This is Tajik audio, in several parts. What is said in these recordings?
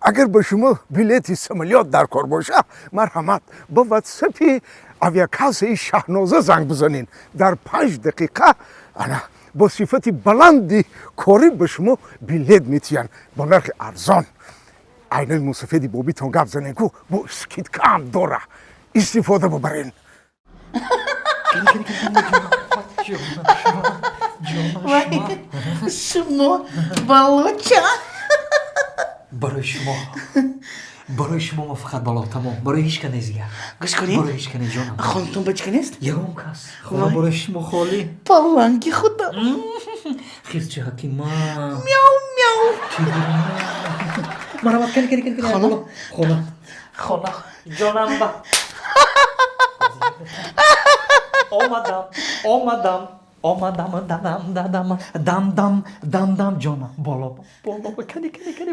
اگر به شما بلیت سمالیات در کار باشه مرحمت با واتساپ авиакассаи Шаҳноза занг бизанин. дар 5 дақиқа ана бо сифати баланди корӣ ба шумо билет метиҳанд бо нархи арзон. айнаи мусафеди бобитон гап занен ку бо скидкаам дора. истифода бибарен. شما بلوچه برای شما ما فقط بالا تمام برای هیچ کنیز دیگه گوش کنید برای هیچ کنیز جانم خانتون بچه کنیست؟ یکم کس خدا برای شما خالی پلنگی خودم خیز چه حکیما میاو میاو مرحبت کنی خانه جانم با آمدم دم جانم بالا کنی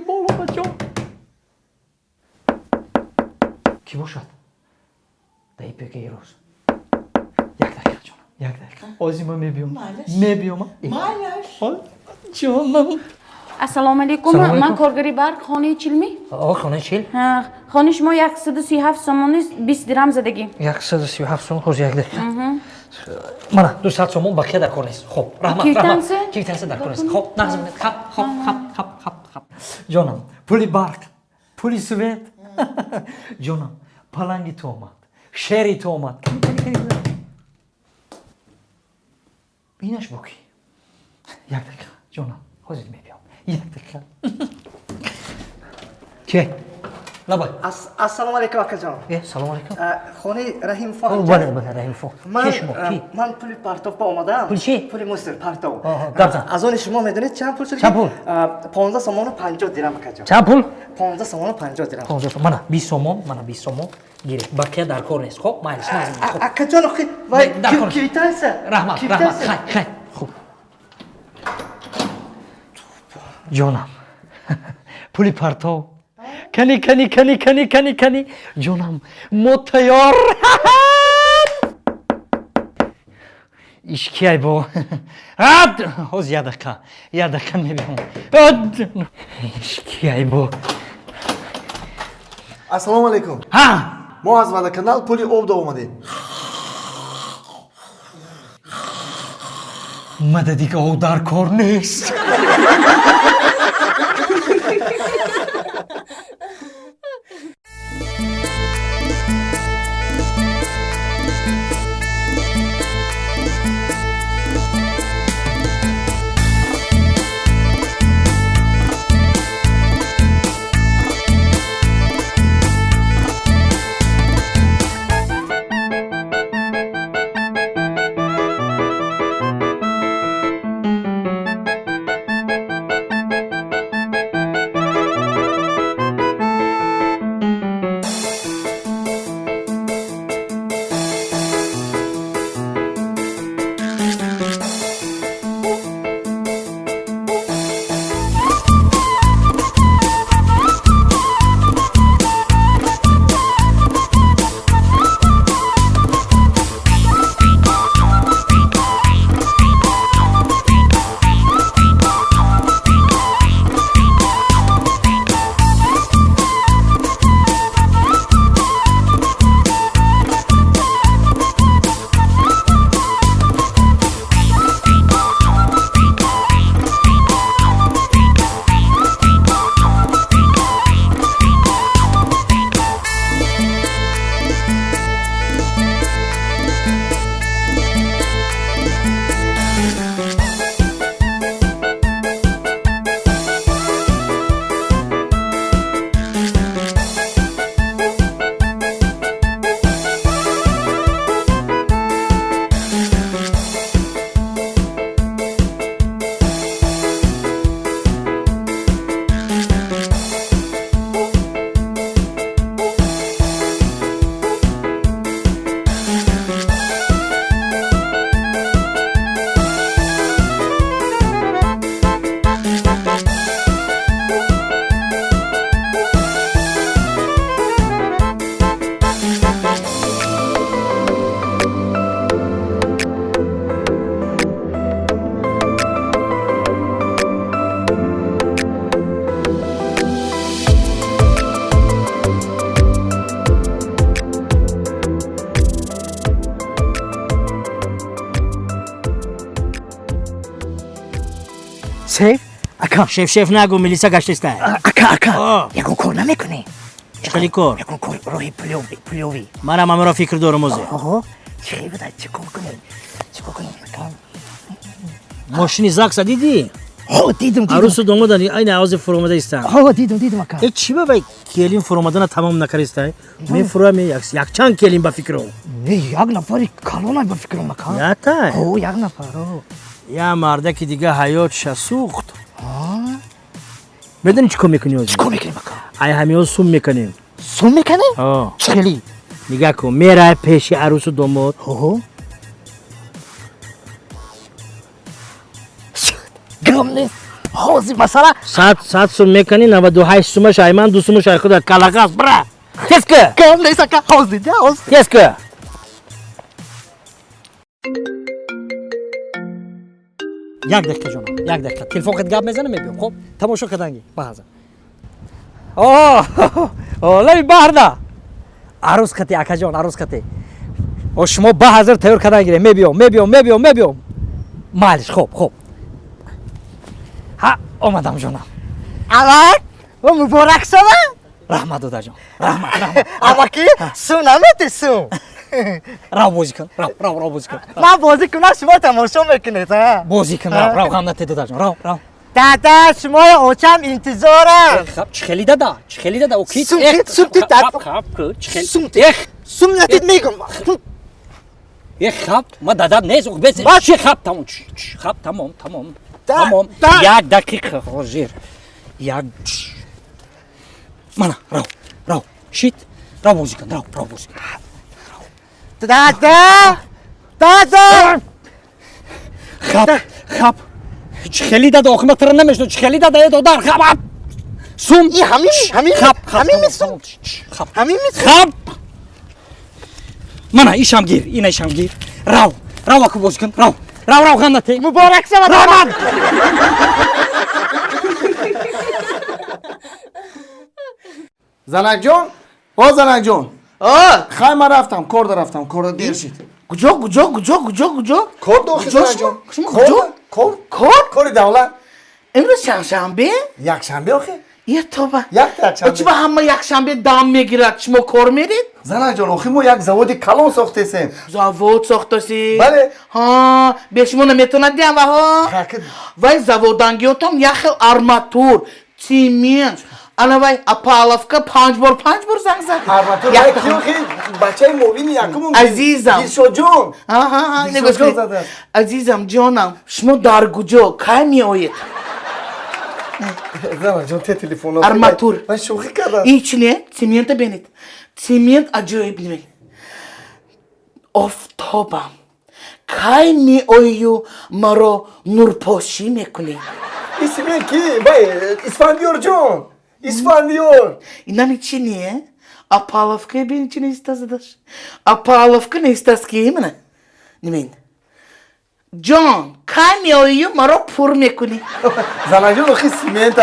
بالا جان کی باشد؟ دایی بگه یه روز یک دقیقه جانم یک دقیقه آزیما میبیوم جانم ассалому алайкум ман коргари барқ хонаи чилми خانه چیل؟ хонаи шумо 137 сомони 20 дирам задагӣ 137 сом хоз یک دقیقه مانا 200 сомон ба ки дар кор нест хоб раҳмат кивитанса дар кор нест хоб нағз минет хаб ҷонам пули барқ пули свет ҷонам паланги ту омад шери ту омад инаш бо ки як дақиқа ҷонам ҳозир мебиём як дақиқа ки лабай ассалому алайкум акаҷон салому алайкум хонаи раҳим фо бале раҳим фо ки шумо ки ман пули партовба омадам пули чи пули мусир партов гапзан аз они шумо медонед чанд пул шуд чанд пул 15 сомону 50 дирам акаҷон чанд пул 15 сомону 50 дирам 15 сомон мана 20 сомон гире бақия дар кор нест хоб майлиш акаҷон охи вай квитанса раҳмат хай хуб ҷонам пули партов кани ҷонам мо тайёр ишкиай бо ҳоз як дақиқа мебиём ишкиай бо ассалому алайкум мо аз водоканал пули об да омадем мададик об дар кор нест شف نگو ملیسا گشتسته اکا یکون کار نمیکنی چخلی کار یکون کار روی پلیوی منم همه را فکر دارم موزه چی بده چی کار کنی ماشینی زاکس دیدی دیدم عروس و داماد این عوض فرومده استن دیدم اکا یک چی به کلیم فرومدن تمام نکرسته می فروم یک چند کلیم با فکرو یک نفری کالونای با فکرم اکا یا تا یک نفر یا مرده که دیگه حیاتش سوخت بدونی چیکار میکنی اوزی چیکار میکنیم اکا ای همیو سوم میکنیم سون میکنه چلی نگاه کن میره پیش عروس و داماد گرم نیست حوزی مثلا 100 سوم میکنی 98 سومش ای من 2 سومش ای خود کلاغاز برا تیز که گرم نیست اکا حوز دیده حوز تیز که یک دقیقه جانم یک دقیقه تلفن خود گپ میزنه میبیم خب تماشا کردنگی بازم لای باردا عروس کتی اکا جان عروس کتی و شما 2000 تیار کردنگی میبیم مالش خوب ها اومدم جانم الان و مبارک شما رحمت دادا جان رحمت اما کی سون نمیتی سون راو بازی کن راو بازی کن من بازی کنم شما تماشا میکنید ها بازی کن راو هم نتی دادا جان راو دادا شما اوچم انتظارم خب چخلی دادا اوکی سومتید چخلی سومتید میگم یک خب ما دادا نیست او بس چی خب تمام تمام یک دقیقه حاضر یک مانا راو شیت راو بازی کن راو بازی کن دادا خب چخلی دادا آخه تر نمیشنو چخلی دادا یه دادر خب سوم همین خب خب مانا ایشم گیر راو اکو بازی کن راو خندتی مبارک شما رحمت زنک جون زنک جون خواهی من رفتم کار دیر شد کجا کار داخل زنک جون کار دولت امروز شنبه یک شنبه آخه یه توبه یک چی با همه یک شنبه دام میگیرد شما کار میرید زنک جون آخه ما یک زواد کلان ساخته سیم زواد ساخته سی بله ها به شما نمیتونه دیم و ها وای زوادانگیوتم یک آرماتور سیمنت انا وای اپالافکا 5 بار زنگ زد آرماتور وای کیو که بچه موبین یکمون عزیزم دیشو جون نگوش کنید عزیزم جانم شما در کجا کی میآیید زنک جون تلفن آرماتور من شوخی کردم هیچ نه سیمنت بینید سیمنت عجایب نیست آفتابم کی میآیی و مرا نورپاشی میکنی اسمی کی وای اسفندیار جون اسفندیار اینم چی نیه اپالافکا بین چی نیستاز داشت اپالافکا نیستاز کی منه نمین جان کی میآیی و مرا پر میکنی زنک جون آخه سیمنت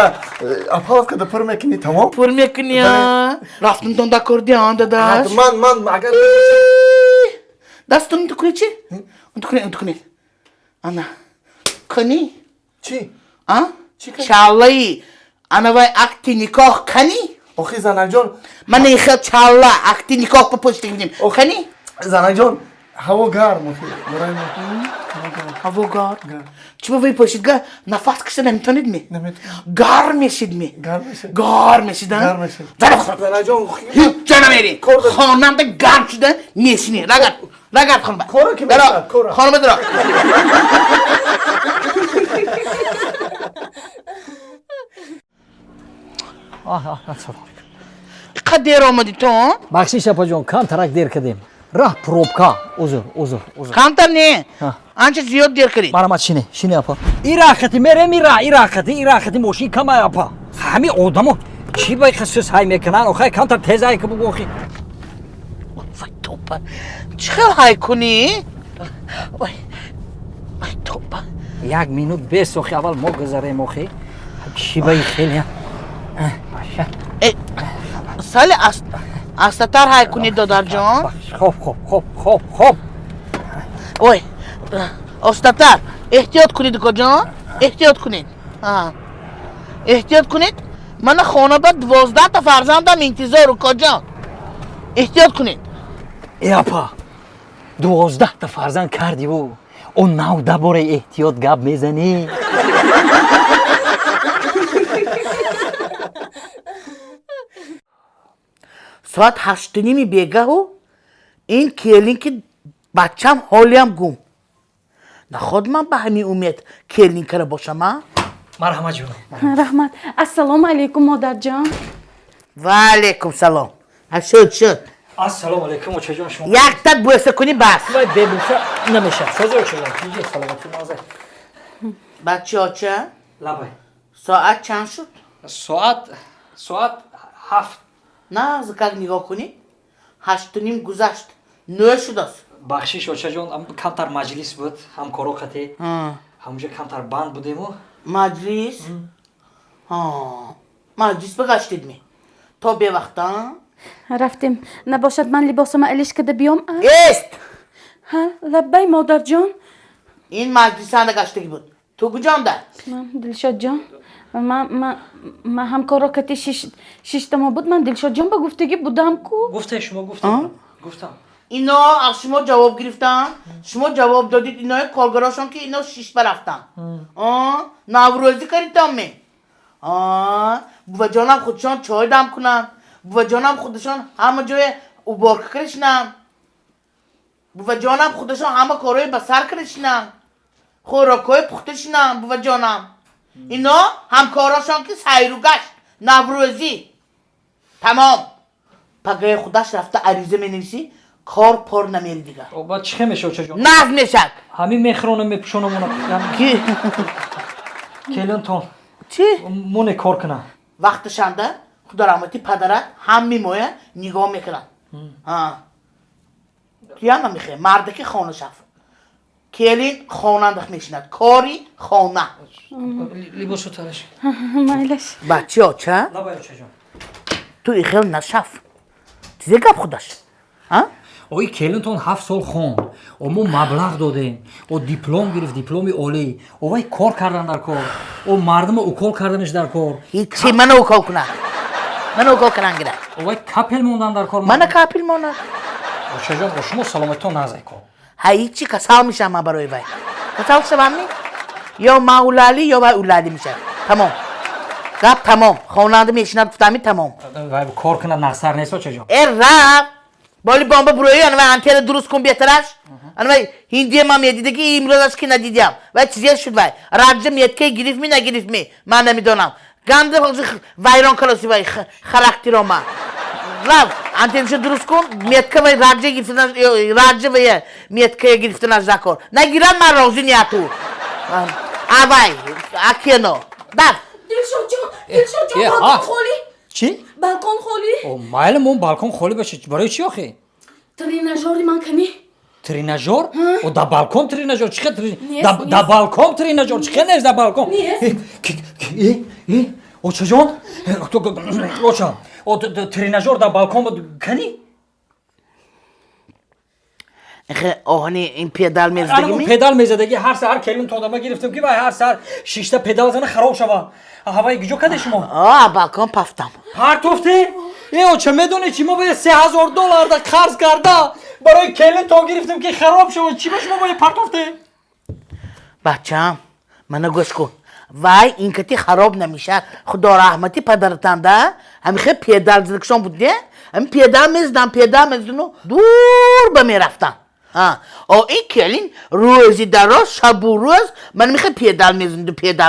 اپالافکا دا پر میکنی تمام پر میکنی رفتم تون دا کردی آن داداش من اگر دستون تو کنی چی؟ اون تو کنی انا کنی؟ چی؟ چی کنی؟ چالایی انا وای اکتی نکاح کنی؟ آخه زنک جون من نیخه چالا اکتی نکاح پا پشتی کنیم کنی؟ زنک جون هوا گرم آخه برای ما هوا گرم چی با وی پاشید گرم نفس کشته نمیتونید می؟ نمیتونم گرم میشید می؟ گرم میشید زنک جون هیچ جا نمیری خانم ده گرم شده میشینی رگرد خانم کارو که میشد خانم درا قد دیر آمدی تو؟ بخشیش اپا جون کم ترک دیر کردیم راه پروبکا عذر کمتر نه آنچه زیاد دیر کردید برامت شینه اپا ایراختی میره ایراختی موشی کمه اپا همین آدمو چی باید خصوص های میکنن آخه کمتر تیزایی که بگو آخی وای توپا چخیل های کنی؟ وای توپا 1 مینوت 20 آخی اول ما گذاریم آخی چی باید خیلی باشه سالی استتر های کنی دادر جان خوب وای استتر احتیاط کنید دکا جان احتیاط کنید احتیاط کنید من خانه با 12 تا فرزندم انتظار کجا احتیاط کنید ای اپا 12 تا فرزند کردی و اون 19 بار احتیاط گپ میزنی ساعت 8:30 بیگه و این کلین که بچم حالیم گم نخواد من به همین امید کلین کرده باشم ها مرحمت جونم رحمت السلام علیکم مادر جان و علیکم سلام شد السلام علیکم اوچه جان شما یک تک بوسه کنی بس وای ببوسه نمیشه سازه اوچه جان کیجی سلامتی نازه بچه ها چه؟ لبای ساعت چند شد؟ ساعت 7 نه زکر نگاه کنی 8:30 گذشت 9 شد است بخشش اوچه جان کمتر مجلس بود هم کارو خطی همونجا کمتر بند بودیم و مجلس؟ مجلس بگشتید می تا به وقتا؟ رفتیم نباشد من لباسم الش کده بیام است ها لبای مادر جان این مجلس هم گشتگی بود تو کجام ده؟ من دلشاد جان من همکارا کتی شیشتما بود من دلشاد جان با گفتگی بودم کو گفته شما گفتم اینا از شما جواب گرفتن شما جواب دادید اینا کارگراشون که اینا 6 برفتن نوروزی کردم می بابا جانم خودشان چای دم کنن بابا جانم خودشان همه جای اوبارک کرشنن بابا جانم خودشان همه کارهای بسر کرشنن خوراکای پختشنن بابا جانم اینا همکاراشون که سیرو گشت نوروزی تمام پگه خودش رفته عریضه می نویسی کار پر نمیری دیگه با چه میشه اوچه جان نظم میشد همین میخرونم میپشونم کی کلینتون چی مونه کار کنه وقتشنده خدا رحمتی پدرت هم میمایه نگاه میکنن کیا نمیخه مرده که خانه شف کلین خانندخ میشند کاری خانه لباسو ترش مایلش بچه ها چه؟ لبای اوچه جان تو ایخیل نشف چیزی گپ خودش اوی کلینتون 7 سال خون ما مبلغ دادیم او دیپلم گرفت دیپلمی عالی اوی کار کردن در کار او مردم اوکال کردنش در کار هیچی من اوکال کنم من اوکال کنم گره اوی کپل موندن در کار من کپیل مانم اوچه جان شما سلامتون نزای کن هیچی کسال میشم من برای وای کسال شدم می یا ما اولالی یا وای اولالی میشه تمام گپ تمام خواننده میشنم گفتمی تمام وای کار کنه نقصر نیست اوچه جان رفت بالی بامبا بروی آنو انتر درست کن بیترش آنو هندی ما میدیده که امروزش که ندیدیم و چیزی شد وای راجع میاد که گرفت می نگرفت می من نمیدونم گنده وایران کلاسی وای خراکتر ما رفت انترش درست کن میاد که وای راجع گرفتن راجع وای میاد که گرفتن از ذکر نگیرم من روزی نیاتو آوای اکینو دف دلشاد جان بالکن خولی چی؟ بالکن خولی او معلومه بالکن خالی باشه برای چی آخه؟ تریناژوری من کنی تریناژور؟ او در بالکن تریناژور چیه نیست در بالکن تریناژور چیه نیست در بالکن؟ اوچه جان اوچه تریناژور در بالکن کنی؟ آهنی این پیدال میزدگی می؟ پیدال میزدگی هر سر کلیم تادما گرفتم که هر سر 6 تا پیدال زنه خراب شوه هوای گیجو کده شما بالکن پفتم پرتوفته او چه میدونی چی ما باید $3000 در قرض کرده برای کلیم تا گرفتم که خراب شوه چی با شما باید پرتوفته بچم منو گوش کن وای این کتی خراب نمیشه خدا رحمتی پدرتان ده همیشه پیدال زدکشان بوده هم پیدال میزدن و دور به میرفتن او این کلین روزی در روز شب و روز من میخواد پیدال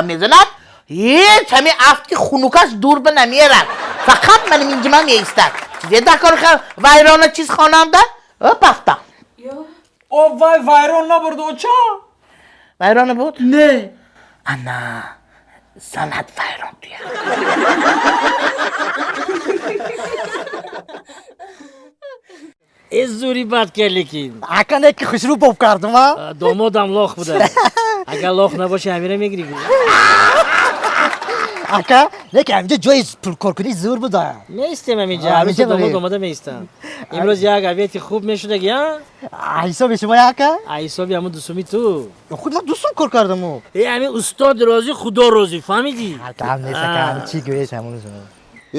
میزند هیچ همین افتی خونوکش دور به نمیرد فقط من اینجا میایستد چیزی دکار ویران چیز خانم ده پفتم او ویران نبرد او چا؟ ویران بود؟ نه انا سند ویران توی از زوری بد کردی که اکنه که خوش رو باب کردم ها دامادم لاخ بوده اگر لاخ نباشه همیره میگیری Aka, lekin همینجا جای پول کنی زور بوده. میستم اینجا آه، همیشه میشه داماد بری. آماده میستم امروز یک قویتی خوب میشده گیا حساب شما یکا؟ حسابی همون دوستمی تو خود من دوستم کار کردم و. همین استاد راضی خدا راضی فهمیدی هم نیست که چی گویش همون شما.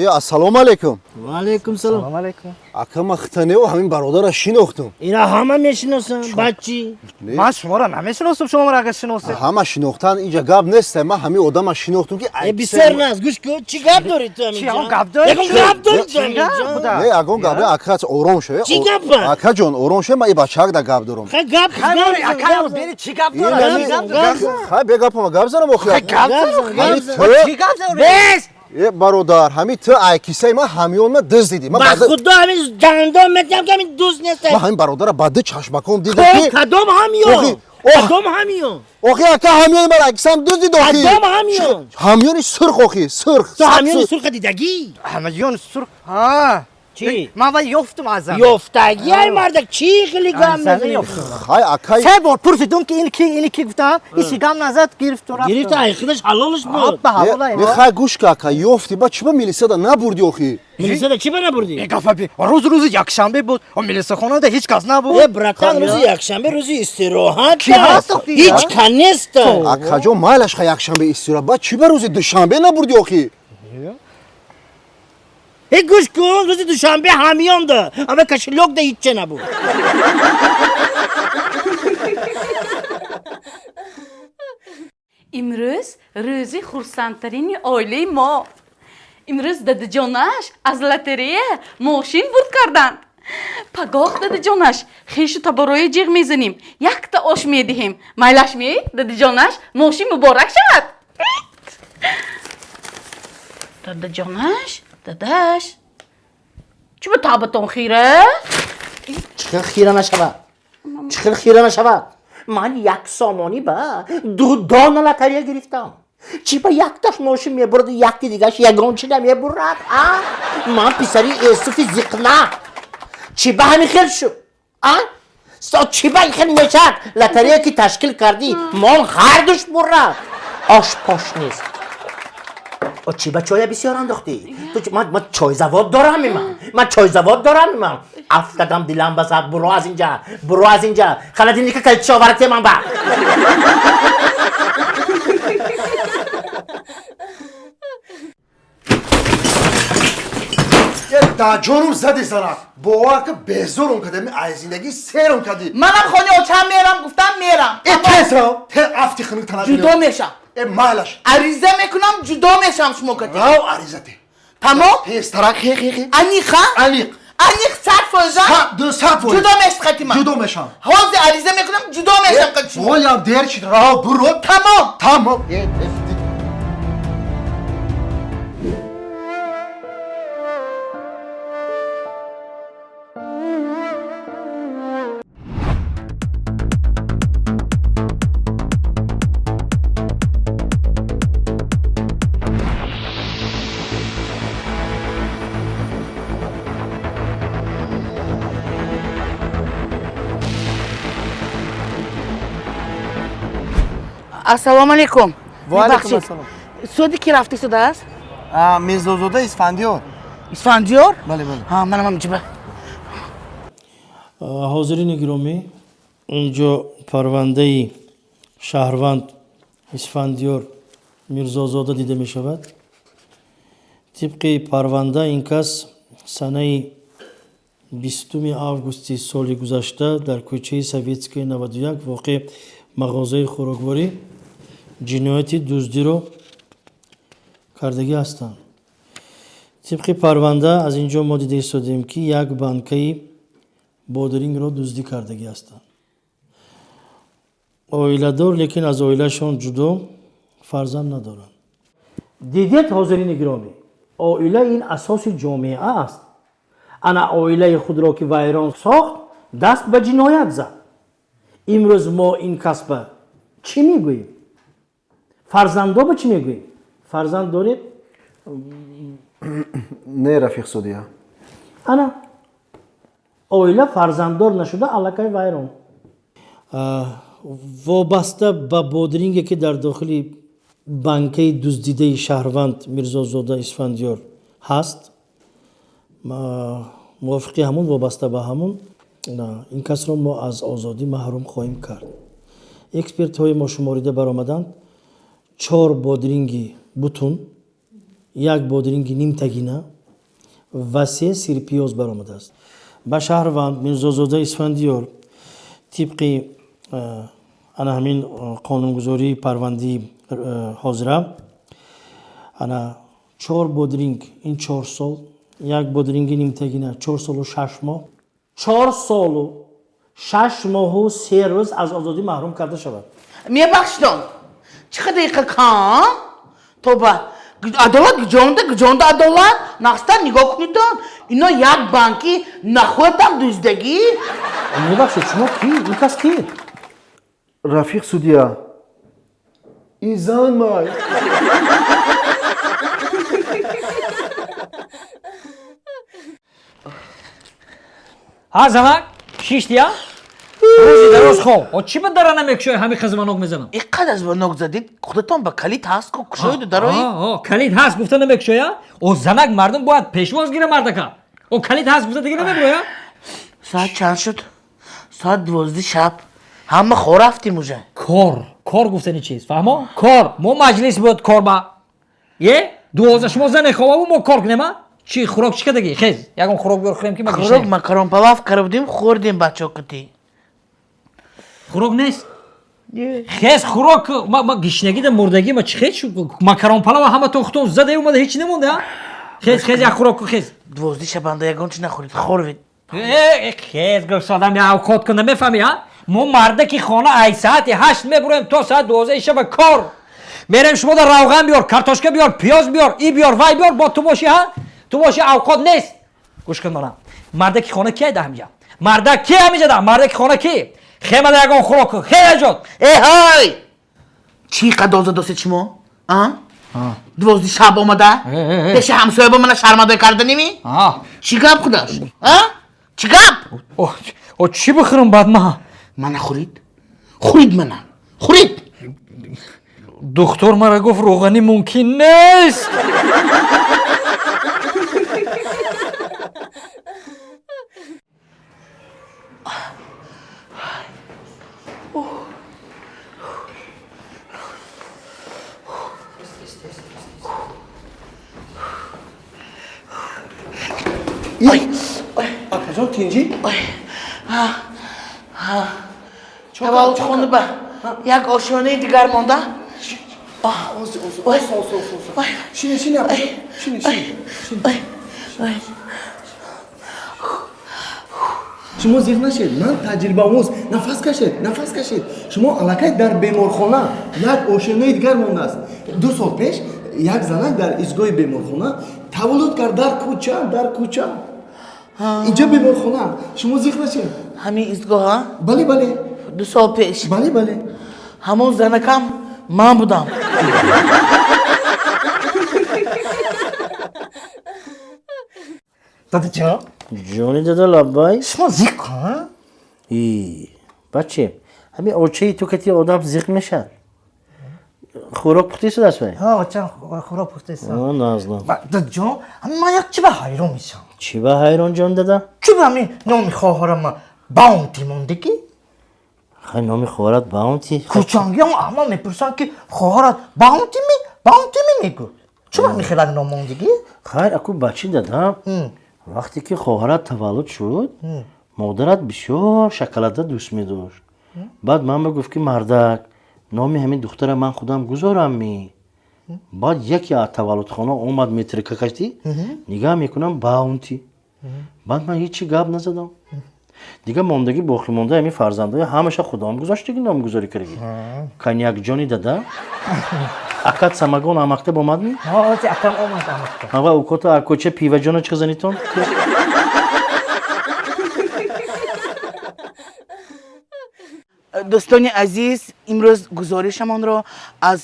ассалому алайкум. و علیکم سلام سلام علیکم. ака махтане ва ҳамин бародараш шинохтум. اینا همه میشناسم بچی من شما را نمیشناسم شما را اگر شناسید. ҳама шинохтан инҷа гап нест. ман ҳамин одама шинохтум ки بسر ناز گوش کن چی گپ داری تو چی همینجا هم гап داری؟ یکم گپ داری تو چی گپ همینجا بوده؟ не ягон гап ака ором шавед. چی گپه؟ акаҷон ором шавед. ман и бачаҳакда гап дорам. خیلی گپ خیلی اکا بری چی گپ داره؟ چی گپ داره؟ хай бегапама гап занам охир. گپ داره؟ ҳамин چی ту گپ داره؟ بس бародар ҳамин ту айкисаи ман ҳамёнма дӯст дидӣ. با خدا همین دندان میتونم که همین دوست ман نیستم ҳамин бародара ба ду чашмаком дидам ки کدام همیون کدام همیون охи ака ҳамёни ман айкисам дӯст дид охи. کدام همیون ҳамёни сурх охи сурх. تو همیون سرخ دیدگی همه سرخ. ها. چی؟ من ولی یافتم ازم. یافتگی های مردک چی خیلی گم ازم میزنی یافتم. ҳай акай سه بار پرسیدم که این کی گفتم این شیگم نزد گرفت و رفت. گرفت حقیقتش حلالش بود به حواله не хай гӯш ка ака ёфти ба чиба милисада набурдӣ охи. ملیسه چی بنابردی؟ گفت بی روز یکشنبه بود و ملیسه خانه ده هیچ کس نبود. براتان روزی یکشنبه روزی استراحت کی هست تو؟ هیچ کن نیست акаҷон майлаш ха якшанбе истироҳат ба чиба рӯзи душанбе набурдӣ охи. هی گوش کن روزی دوشنبه همیان ده اما کشلوک ده هیچ چه نبود امروز روزی خورسندترین oile ما. امروز دادجانش از لاتریه ماشین برد کردن. پگاه دادجانش خیشو تا برای جیغ میزنیم یک تا آش میدهیم. مایلش می دادجانش ماشین مبارک شد. دادجانش داداش چی به تابتون خیره؟ چخیل خیره نشود چخیل خیره نشود من یک سامانی با دو دانه لاتریه گرفتم چی با یک تاش ماشین میبرد یکی دیگهش یگان چی نمیبرد من پسری ایسوفی زیقنه چی با همین خیل شو چی با این خیل میشد لاتریه که تشکیل کردی مال هر دوش برد آش پاش نیست چی با چای بسیار انداختی من چای زواد دارم من چای زواد دارم افتادم دیلم بزد برو از اینجا خاله اینی که کلیت شاورتی من با даҷонум зади зарад бовар ка безорум кардем ай зиндагӣ серум кардӣ. منم خونه اوچم میرم گفتم میرم тезро те афти хунук танад جدا میشم майлаш عریضه میکنم جدا میشم شما کتی рав аризате تمام пестарак хехехе انیخه алиқ انیخ 100% 200 جدا میشت خطی من ҷудо мешавам. حوض عریضه میکنم جدا میشم کتی شما волям дер чид рав буро تمام тамом. السلام علیکم و علیکم ببخشید. السلام. سودی کی رفتی سود است میرزازاده اسفندیار. اسفندیار بله بله. ها منم همینجا حاضرین گرامی اینجا پرونده شهروند اسفندیار میرزازاده دیده می شود طبق پرونده این کس سنه 20 августи соли гузашта дар кӯчаи Советская 91 воқеъ мағозаи хӯрокворӣ ҷинояти дуздиро кардагӣ ҳастанд. طبق парванда аз инҷо мо дида истодем ки як банкаи бодирингро дуздӣ кардагӣ ҳастанд. оиладор лекин аз оилашон ҷудо фарзанд надоранд. дидед ҳозирини гиромӣ оила ин асоси ҷомеа аст. ана оилаи худро ки вайрон сохт даст ба ҷиноят зад. имрӯз мо ин касба чӣ мегӯем? фарзандо ба чӣ мегӯем? фарзанд доред? не рафиқ судия ана оила фарзанддор нашуда аллакай вайрон. вобаста ба бодиринге ки дар дохили банкаи дуздидаи шаҳрванд Мирзозода Исфандиёр ҳаст. мувофиқи ҳамон вобаста ба ҳамон ин касро мо аз озодӣ маҳрум хоҳем кард. экспертҳои мо шуморида баромаданд 4 бодринги бутун, 1 бодринги нимтагина ва 3 сирпиёз баромадааст. ба шаҳрванд Мирзозода Исфандиёр тибқи ана ҳамин қонунгузории парвандаи ҳозира ана 4 бодринг ин 4 сол, 1 бодринги нимтагина 4 солу 6 моҳ, 4 солу 6 моҳу 3 рӯз аз озодӣ маҳрум карда шавад. мебахшидон чиқа дақиқа кам тоба адолат гиҷонда адолат нақста нигоҳ кунидон ино як банки нахӯятам дуздагӣ. мебахшед шумо ки ин кас ки рафиқ судия изан май замак шиштия рӯзи дароз хоб чӣ ба дара намекушои ҳами қазманок мезанам. иққад аз ба нок задид худатон ба калид ҳаст ку кушоиду дарои калид ҳаст гуфта намекушоя о занак мардум бояд пешвоз гира мардака о калид ҳаст гуфта дига намегӯя. соат чанд шуд? соат 12 шаб ҳама хо рафтим уже. кор гуфтани чист фаҳмо кор мо маҷлис буд кор ба 12 шумо зане хобаву мо кор кунема чӣ хӯрок чӣ кадаги хез ягон хӯрок биёр хӯрем ки ма хӯрок макарон палав карбудим хӯрдим бачокати хӯрок нест хез хӯрок ма гишнагида мурдагӣ ма чӣ хез макарон палава ҳама тухтун зада омада ҳеч намонда хез як хӯрок хез 12 шабанда ягон чӣ нахӯрид хорвид хез гуфт одам авқот кунда мефаҳми мо мардаки хона ай соати 8 мебуроем то соат 12 шаба кор мерем шумо да равған биёр картошка биёр пиёз биёр и биёр вай биёр бо ту боши ту боши авқот нест гӯш кун монам мардаки хона ки айда ҳамиҷа мардак ки ҳамиҷа да мардаки хона ки хемада ягон хӯрок хеяҷот ҳай чӣ қадр озодосед шумо 12 шаб омада пеши ҳамсоя бо мана шармадоӣ карданими чӣ гап худаш чӣ гап чӣ бихӯрам баъд ма мана хӯрид мана хӯрид духтур мара гуфт рӯғанӣ мумкин нест акаҷон тинҷӣ таваллудхона ба як ошёнаи дигар монда шине шумо зиқ нашед ман таҷрибаомӯз нафас кашед шумо аллакай дар беморхона як ошёнаи дигар мондааст 2 сол пеш як занак дар изгоҳи беморхона таваллуд кард дар кӯча инҷа беморхона шумо зиқ нашед ҳамин изгоҳа бале 2 сол пеш бале ҳамон занакам ман будам дадаҷон ҷони дада лаббай шумо зиқ кун баче ҳамин очаи ту кати одам зиқ мешад хӯрок пухтӣ шудааст вай оча хӯрок пухтаистам назнам дадаҷон ман як чӣ ба ҳайрон мешавам чӣ ба ҳайрон ҷон дада чӣ ба ҳамин номи хоҳарам баунти мондагӣ хай номи хоҳарат баунти кӯчангиам ҳама мепурсанд ки хоҳарат баунти мегӯ чӣ ба михелак ном мондагӣ хайр аку бачи дада вақте ки хоҳарат таваллуд шуд модарат бисёр шоколада дӯст медошт баъд ман мегуфт ки мардак номи ҳамин духтара ман худам гузорамми баъд яке аз таваллудхона омад метрика кашти нигаҳ мекунам баунти баъд ман ҳечи гап назадам дига мондагӣ боқимонда ҳамин фарзандаи ҳамаша худам гузоштагӣ номгузорӣ кардагӣ коньякҷони дада акат самагон амактаб омадми акам омад амактаб ава укота акоча пиваҷона чиқа занитон дӯстони азиз имрӯз гузоришамонро аз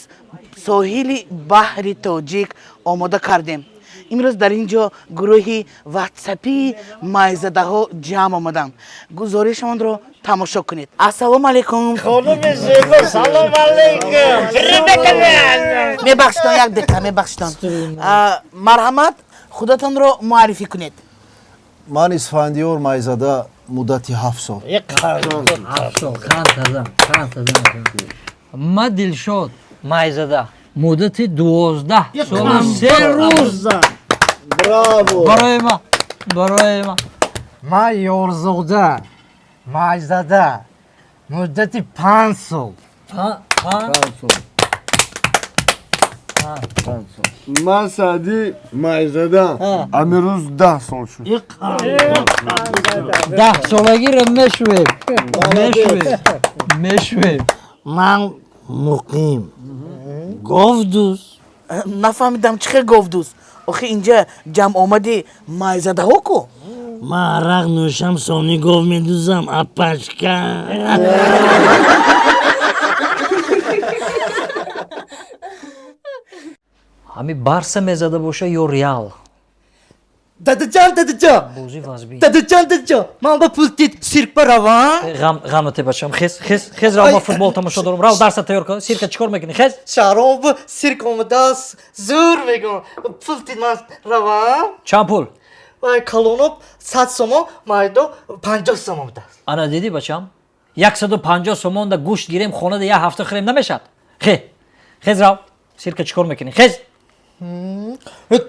соҳили баҳри тоҷик омода кардем امروز در اینجا گروهی واتساپی مایزاده‌ها جمع آمدن گزارشمان رو تماشا کنید السلام علیکم خانم زیبا سلام علیکم. میبخشتن یک دقیقه میبخشتن مرحمت خودتان رو معرفی کنید من اسفندیار майзада муддати 7 сол. ما دلشاد майзада муддати 12 сол 3 рӯз Браво! барои ма من یارزاده майзада مدتی 5 سال. من سعدی майзада амирӯз 10 сол шуд. 10 солагиро мешӯем من مقیم گاو دوست. نفهمیدم چه گفت آخه اینجا جمع آمدی مایزاده‌ها کو من عرق نوشم سانی گاو میدوزم اپشکن. ҳами барса мезада боша ё реал دادجان бозӣ вазби دادجان من با پولتید سیرک بروم. ғамноте бачам хез рав ма футбол тамошо дорам рав дарса тайёр кун сирка чӣ кор мекунӣ хез شراب سیرک آمده است زور میگم پولتید من روم. чанд пул و کلونوب 100 سومو مایدو 50 سومو بوده است. ана дидӣ бачам 150 сомонда гӯшт гирем хонада як ҳафта хӯрем намешад хез рав сирка чӣ кор мекунӣ хез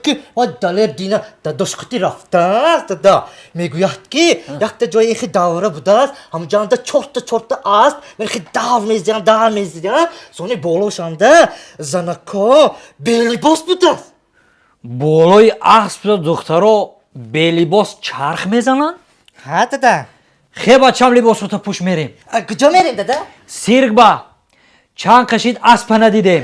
که و دلار دینا داشتی رفته است دادا میگوید که یک تا جایی خیلی دوره بوده است همون جانده چرت است من خیلی دار میزدم سونی بالاشانده زنکا بیلیباس بوده است. болои аспда духтаро белибос чарх мезананд ها دادا хе бачам либосота пӯш мерем کجا میریم دادا؟ сирк ба чанд кашид аспа надидем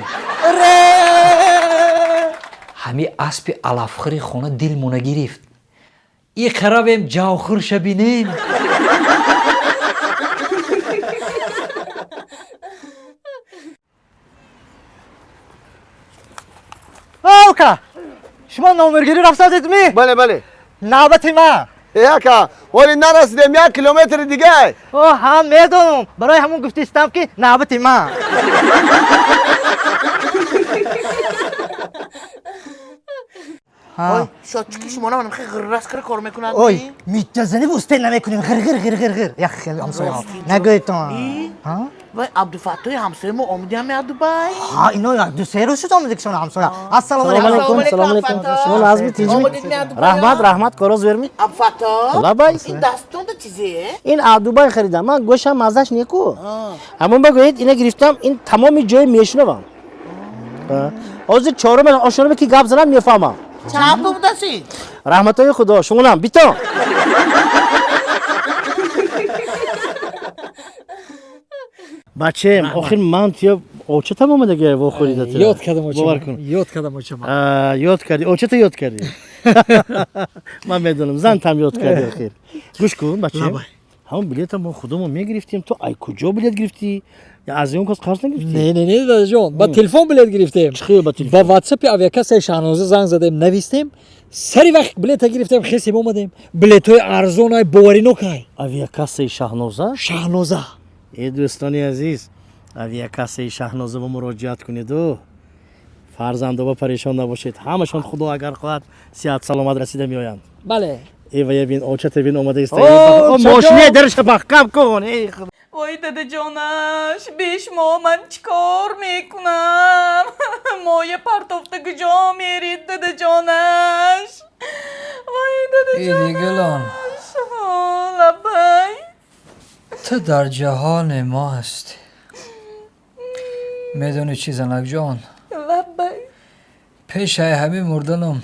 ҳами аспи алафхӯри хона дилмона гирифт иқаравем ҷавхӯрша бинем اوکا شما نامرگیری رفتید می؟ بله بله. نوبتی ما. یکا ولی نرسیدیم 1 کیلومتر دیگه. اوه هم میدونم برای همون گفتیستم که نوبتی ما. وای شاد چی شما نمیدونم خیلی غرس کار میکنن اوی میتزنی بوسته نمیکنیم غر یا خیلی همسایه نگوید تو ها وای عبدالفتاح همسایه ما آمدی هم از دبی ها اینا دو سه روز شد آمده که شما همسایه السلام علیکم. سلام علیکم شما نازمی تیجمی آمدید از دبی رحمت کاروز ورمی عبدالفتاح لبای این دستون ده چیزیه این آدوبای خریدم من گوشم مزش نیکو همون بگویید اینو گرفتم این تمام جای میشنوم از چهارم آشنا کی گپ زنم میفهمم چند تو بودسی رحمتای خدا شما بیتا بچه آخر من توی اوچه تمام دیگه و خوریده یاد کردم باور کن یاد کردم یاد کردی اوچه تو یاد کردی من میدونم زن تام یاد کردی آخر گوش کن بچه همون بلیط ما خودمون میگرفتیم تو ای کجا بلیط گرفتی یا از اون کس قرض نگرفتی نه دادا جان با تلفن بلیط گرفتیم چخیه با تلفن با واتساپ авиакасаи шаҳноза занг задем навистем сари вақт билета гирифтем хесим омадем билетҳои арзонай боваринокай авиакасаи шаҳноза دوستانی عزیز авиакасаи шаҳноза با مراجعت کنید و فرزندان پریشان نباشید همشان خدا اگر خواهد صحت سلامت رسیده میآیند бале ای ببین اوچت ببین اومده است ماشین درش محکم کن وای دادا جانش بیش ما من چیکار میکنم مایه پرتافته کجا میرید دادا جانش وای دادا ایدیگلان لبای تو در جهان ما هستی میدونی چی زنک جان لبای پیش همه مردنم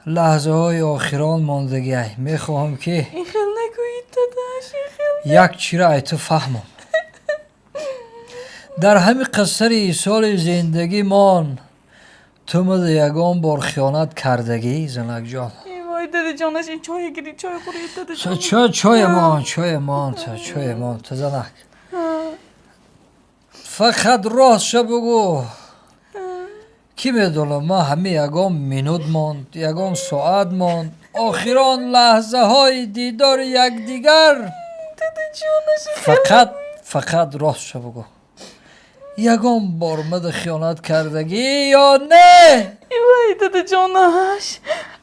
لحظه های آخران ماندگی میخواهم که این خیل نگویید داداش یک چیره ای تو فهمم در همه قصر سال زندگی من تو مده یگان بار خیانت کردگی زنک جان وای دادا جانش این چای گیری چای خورید دادا جان چای مان تو زنک فقط راست شو بگو کی میدونه ما همه یگان مینوت ماند یگان ساعت ماند آخران لحظه های دیدار یکدیگر فقط راست شو بگو یگان بار مد خیانت کردگی یا نه؟ وای دادا جانش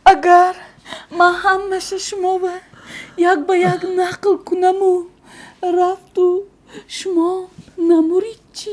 اگر من همشه شما به یک نقل کنم و رفت و شما نمورید چی؟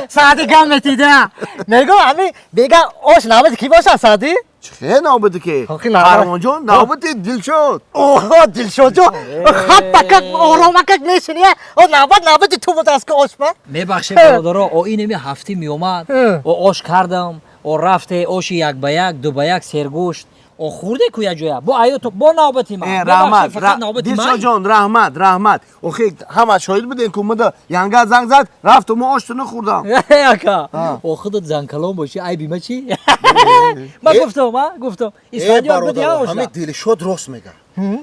سعدی گم نتیده میگم همین بگه اوش نابد کی باشه سعدی؟ چه نوبتی که آخه نوبت. قهرمان جان نوبتی دل شد اوه دل شد جو خب پکک آرامکک میشنیه او نابد تو بود از که اوش با میبخشه برادرها او این می هفته می اومد او آش کردم او رفته اوش یک به یک دو به یک سرگوشت او خورده کویا جویا با آیا تو با نوبتی من رحمت فقط نوبتی دلشاد من جان رحمت اوخی همه شاهد بودین که اومده ینگه زنگ زد رفت و ما آشتو نخوردم اکا او خودت زنکلام باشی ای بیمه چی من گفتم اسفندیار بدی ها همه دل شد راست میگه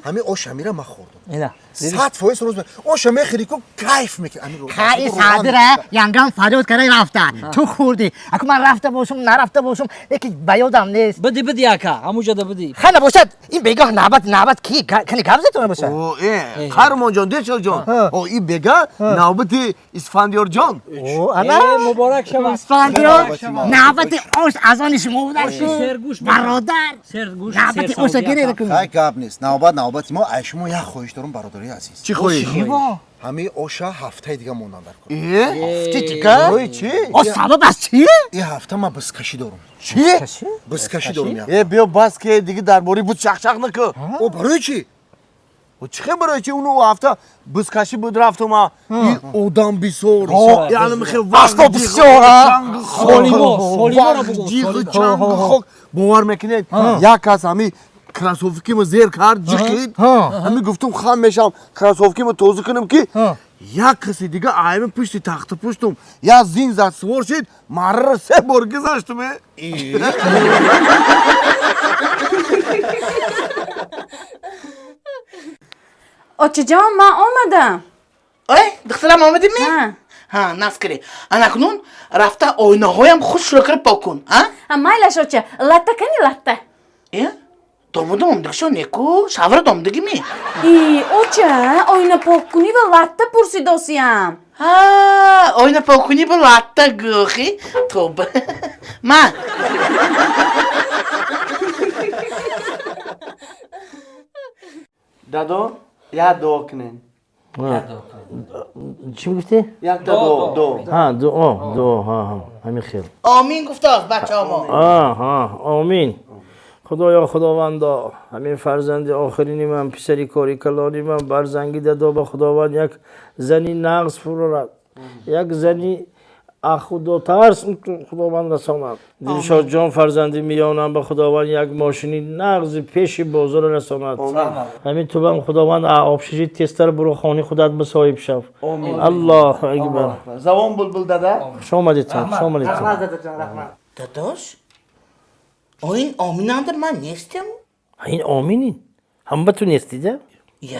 همه آش میره ما خوردم اینا 100% راست میگه آش میخری کو کیف میکنه خیلی سعدی را ینگم فریاد کرده رفته تو خوردی اکو من رفته باشم نرفته باشم یکی بیادم نیست بدی اکا همونجا ده بدی خیلی باشد این بگاه نوبت کی کنی گبزتونه باشه قهرمان جان دلشاد جان او این بگه نوبتی اسفندیار جان او انا مبارک شما اسفندیار نوبت آش از آن شما بوده سرگوش برادر سرگوش نوبت آش گیره کنی خیلی گپ نیست نوبت ما اشما یک خواهش دارم برادری عزیز چی خواهی؟ همه آشا هفته دیگه موندن در کار هفته دیگه؟ چی؟ او سبب از چیه؟ این هفته ما بسکشی دارم چی؟ بسکشی دارم بیا بس که دیگه درباره بود چخ نکن او برای چی؟ و چه برای چی اونو هفته بسکشی بود رفت ما این اودام بیسور یعنی میخواه وقت بسیار سالیما را بگو جیغ چنگ خوک باور میکنید یک کس همی کراسوفکی ما زیر کرد جیغید همی گفتم خم میشم کراسوفکی ما توضیح کنم که یک کسی دیگه آیم پشتی تخت پشتم یا زین زد سوار شد مره را 3 بار گذاشتم آچه جان من آمدم دخترم آمدی می؟ ها نفکری اکنون رفته آینه هایم خود شلکر پاکن مایلش آچه لطه کنی لطه دامودم آمدگشو نیکو شاور دامدگی می ای آچه آینه پاک کنی و لطه پرسیداسیم آینه پاک کنی با لطه گوخی توب من دادو یا دو کنین چی میگفتی؟ یک تا دو ها دو ها همین خیلی آمین گفته بچه ها آمین خدایا خداوندا همین فرزند آخرینی من پسری کاری کلانی من برزنگی دادا به خداوند یک زنی نقص فرو رفت یک زنی خدا ترس خداوند رساند دلشاد جان فرزندی میانم به خداوند یک ماشینی نقض پیش بازار رساند همین تو هم خداوند آبشیری تستر برو خانی خودت به صاحب شو الله اکبر زبان بلبل داده شما دیدم داداش این آمین اندر من نیستم این آمینی هم به تو نیستیده یا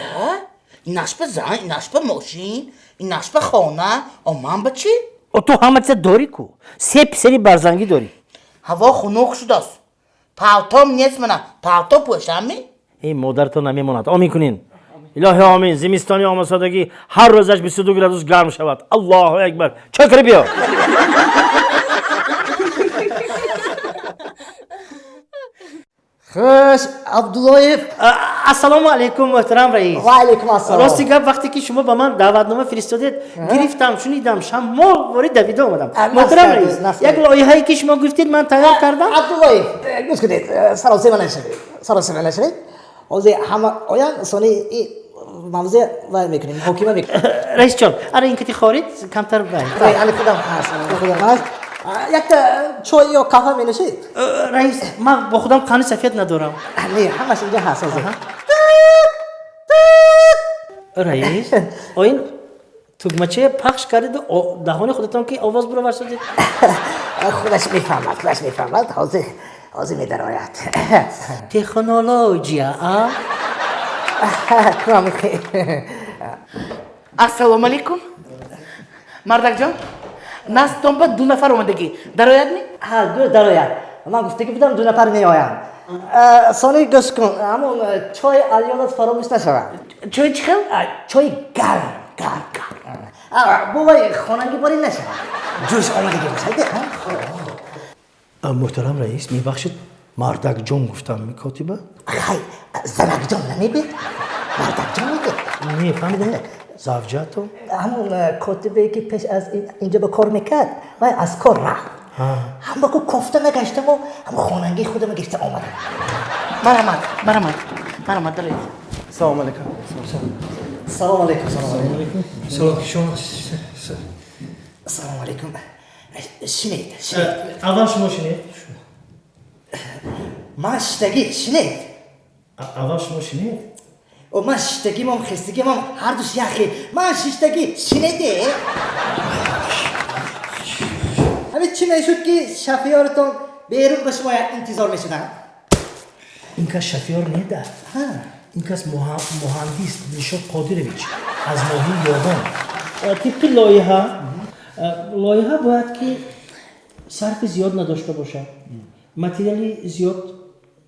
این نشب زن این نشب ماشین این نشب خانه من به چی؟ تو همه چه داری کو 3 پسری برزنگی داری هوا خنک شده است پالتوم نیست منم پالتو پوشم می؟ این مادرتون نمیماند آمین کنین الهی آمین زمستانی آماسادگی هر روزش 22 گرادوس گرم شود الله اکبر چکر بیا خوش عبداللایف السلام علیکم محترم رئیس و علیکم السلام راستی گفت وقتی که شما به من دعوتنامه فرستادید گرفتم شنیدم شما وارد دویده اومدم محترم رئیس یک لایحه‌ای که شما گفتید من تیار کردم عبداللایف گوش کنید سراسر من نشنید حاضر همه آیان سانی موضوع وای میکنیم حکیمه میکنیم رئیس جان اره این که خارید کمتر باید علی خودم هست یک چای یا کافه می نشید رئیس من با خودم قانون سفید ندارم نه همش اینجا هست رئیس این توگمچه پخش کردید و دهان خودتان که آواز برو ورسادید خودش میفهمد حاضر می درآید تکنولوژیا کام خیلی ассалому алейкум. Мардакҷон, настон ба 2 нафар омадагӣ. Дароядми? ها در آید من گفتگی بودم 2 نفر میآیند سانی گوش کن همون چای الیالات فراموش نشود چوی چی خیل؟ چای گرم بابای خانگی باری نشود جوش آمدگی باشد محترم رئیس میبخشید مردک جان گفتم کاتبه خیلی زنک جان نمیبید مردک جان میگه میفهمیدم زوجاتو همون کاتبه که پیش از اینجا به کار میکرد و از کار رفت هم با که کفته نگشتم و هم خانگی خودم گشته آمدم مرحمت دارید. Assalomu alaykum. سلام علیکم سلام شما سلام علیکم شنید اول شما شنید من شنید اول شما شنید و من شتگیم هم خستگیم هم هر دوش یخی من شتگی شنیده همین چی میشد که شفیارتون بیرون به شما انتظار میشدن این کس شفیار نیده این کس مهندس نشاد قادرویچ از ماهی یادان طبق لایحه باید که صرف زیاد نداشته باشد متریالی زیاد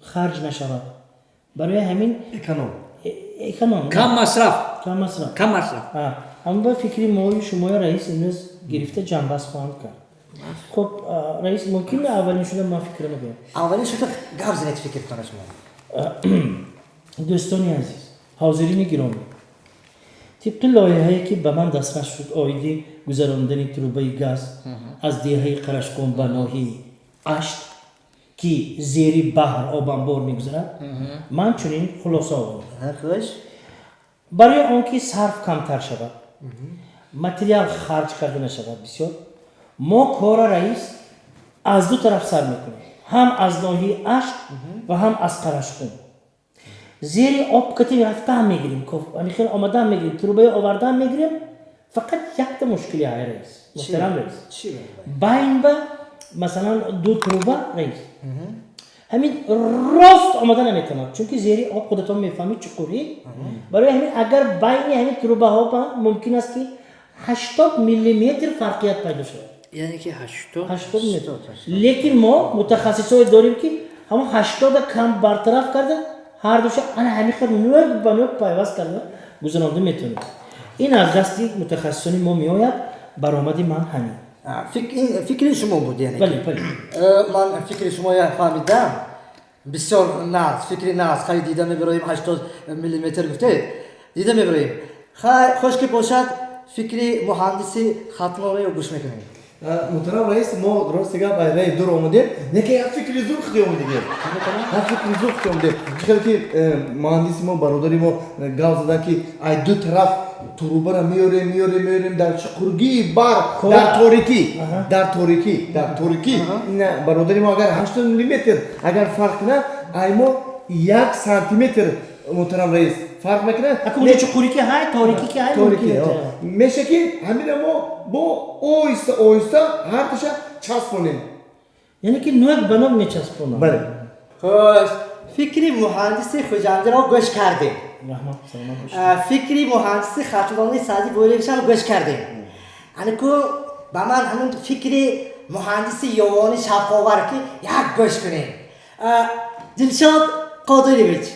خرج نشود برای همین اکونوم کم مصرف اما با فکری ماهی شما رئیس امروز گرفته جنبست خواهند کرد خب رئیس ممکنه اولین شده ما فکر نبیم اولین شده گفت فکر کنه شما دوستانی عزیز حاضرین گرامی طبق لایحه‌ای که به من دستخط شد آیدی گذراندن تروبه گاز از دهه قرشقون به ناحیه اشت که زیر بحر آب انبار میگذرد من چنین خلاصه آوردم خوش برای آنکه صرف کمتر شود متریال خرج کرده نشود بسیار ما کار رئیس از دو طرف سر میکنیم هم از ناحیه اشت و هم از قرشقون زیر آب کتی رفتن میگیریم یعنی خیلی آمدن میگیریم تروبه آوردن میگیریم فقط یک تا مشکلی های رئیس محترم رئیس بین با مثلا 2 تروبه رئیس همین راست آمدن نمیتوند چون که زیر آب خودتون میفهمید چقدری برای همین اگر بین همین تروبه ها ممکن است که 80 میلیمتر فرقیت پیدا شود یعنی که 80 میلیمتر لیکن ما متخصصای داریم که همون 80 کم برطرف کرده هر دوشه انا همین خود نوک با نوک پیوست کرده گذرانده میتونیم این از دستی متخصصانی ما میآید برآمدی من همین فکر شما بود یعنی بله من فکر شما فهمیدم بسیار ناز فکری ناز خیلی دیده میبراییم 80 میلیمتر گفته دیده میبراییم خیلی خوش که باشد فکری مهندسی ختمه رو گوش میکنیم محترم رئیس ما درست دیگه برای دور اومده نه که یک فکری زور خدی اومده دیگه یک فکری زور خدی اومده چون که مهندسی ما برادری ما گاز دادن که ای دو طرف تروبه را میاریم در چقرگی بار در تاریکی نه برادری ما اگر 80 میلیمتر اگر فرق نه ای ما 1 سانتیمتر محترم رئیس فرق میکنه اکنون چقوری که های تاریکی که های ممکنه میشه که همین ما با اویستا هر دوشه چسبونیم یعنی که نوک بنام میچسبونم بله خوش فکری مهندسی خوجنده را گوش کردیم رحمت سلام فکری مهندسی خطوانی سازی بولیش هم گوش کردیم یعنی که با من همون فکری مهندسی یوانی شفاور که یک گوش کنیم دلشاد قادرویچ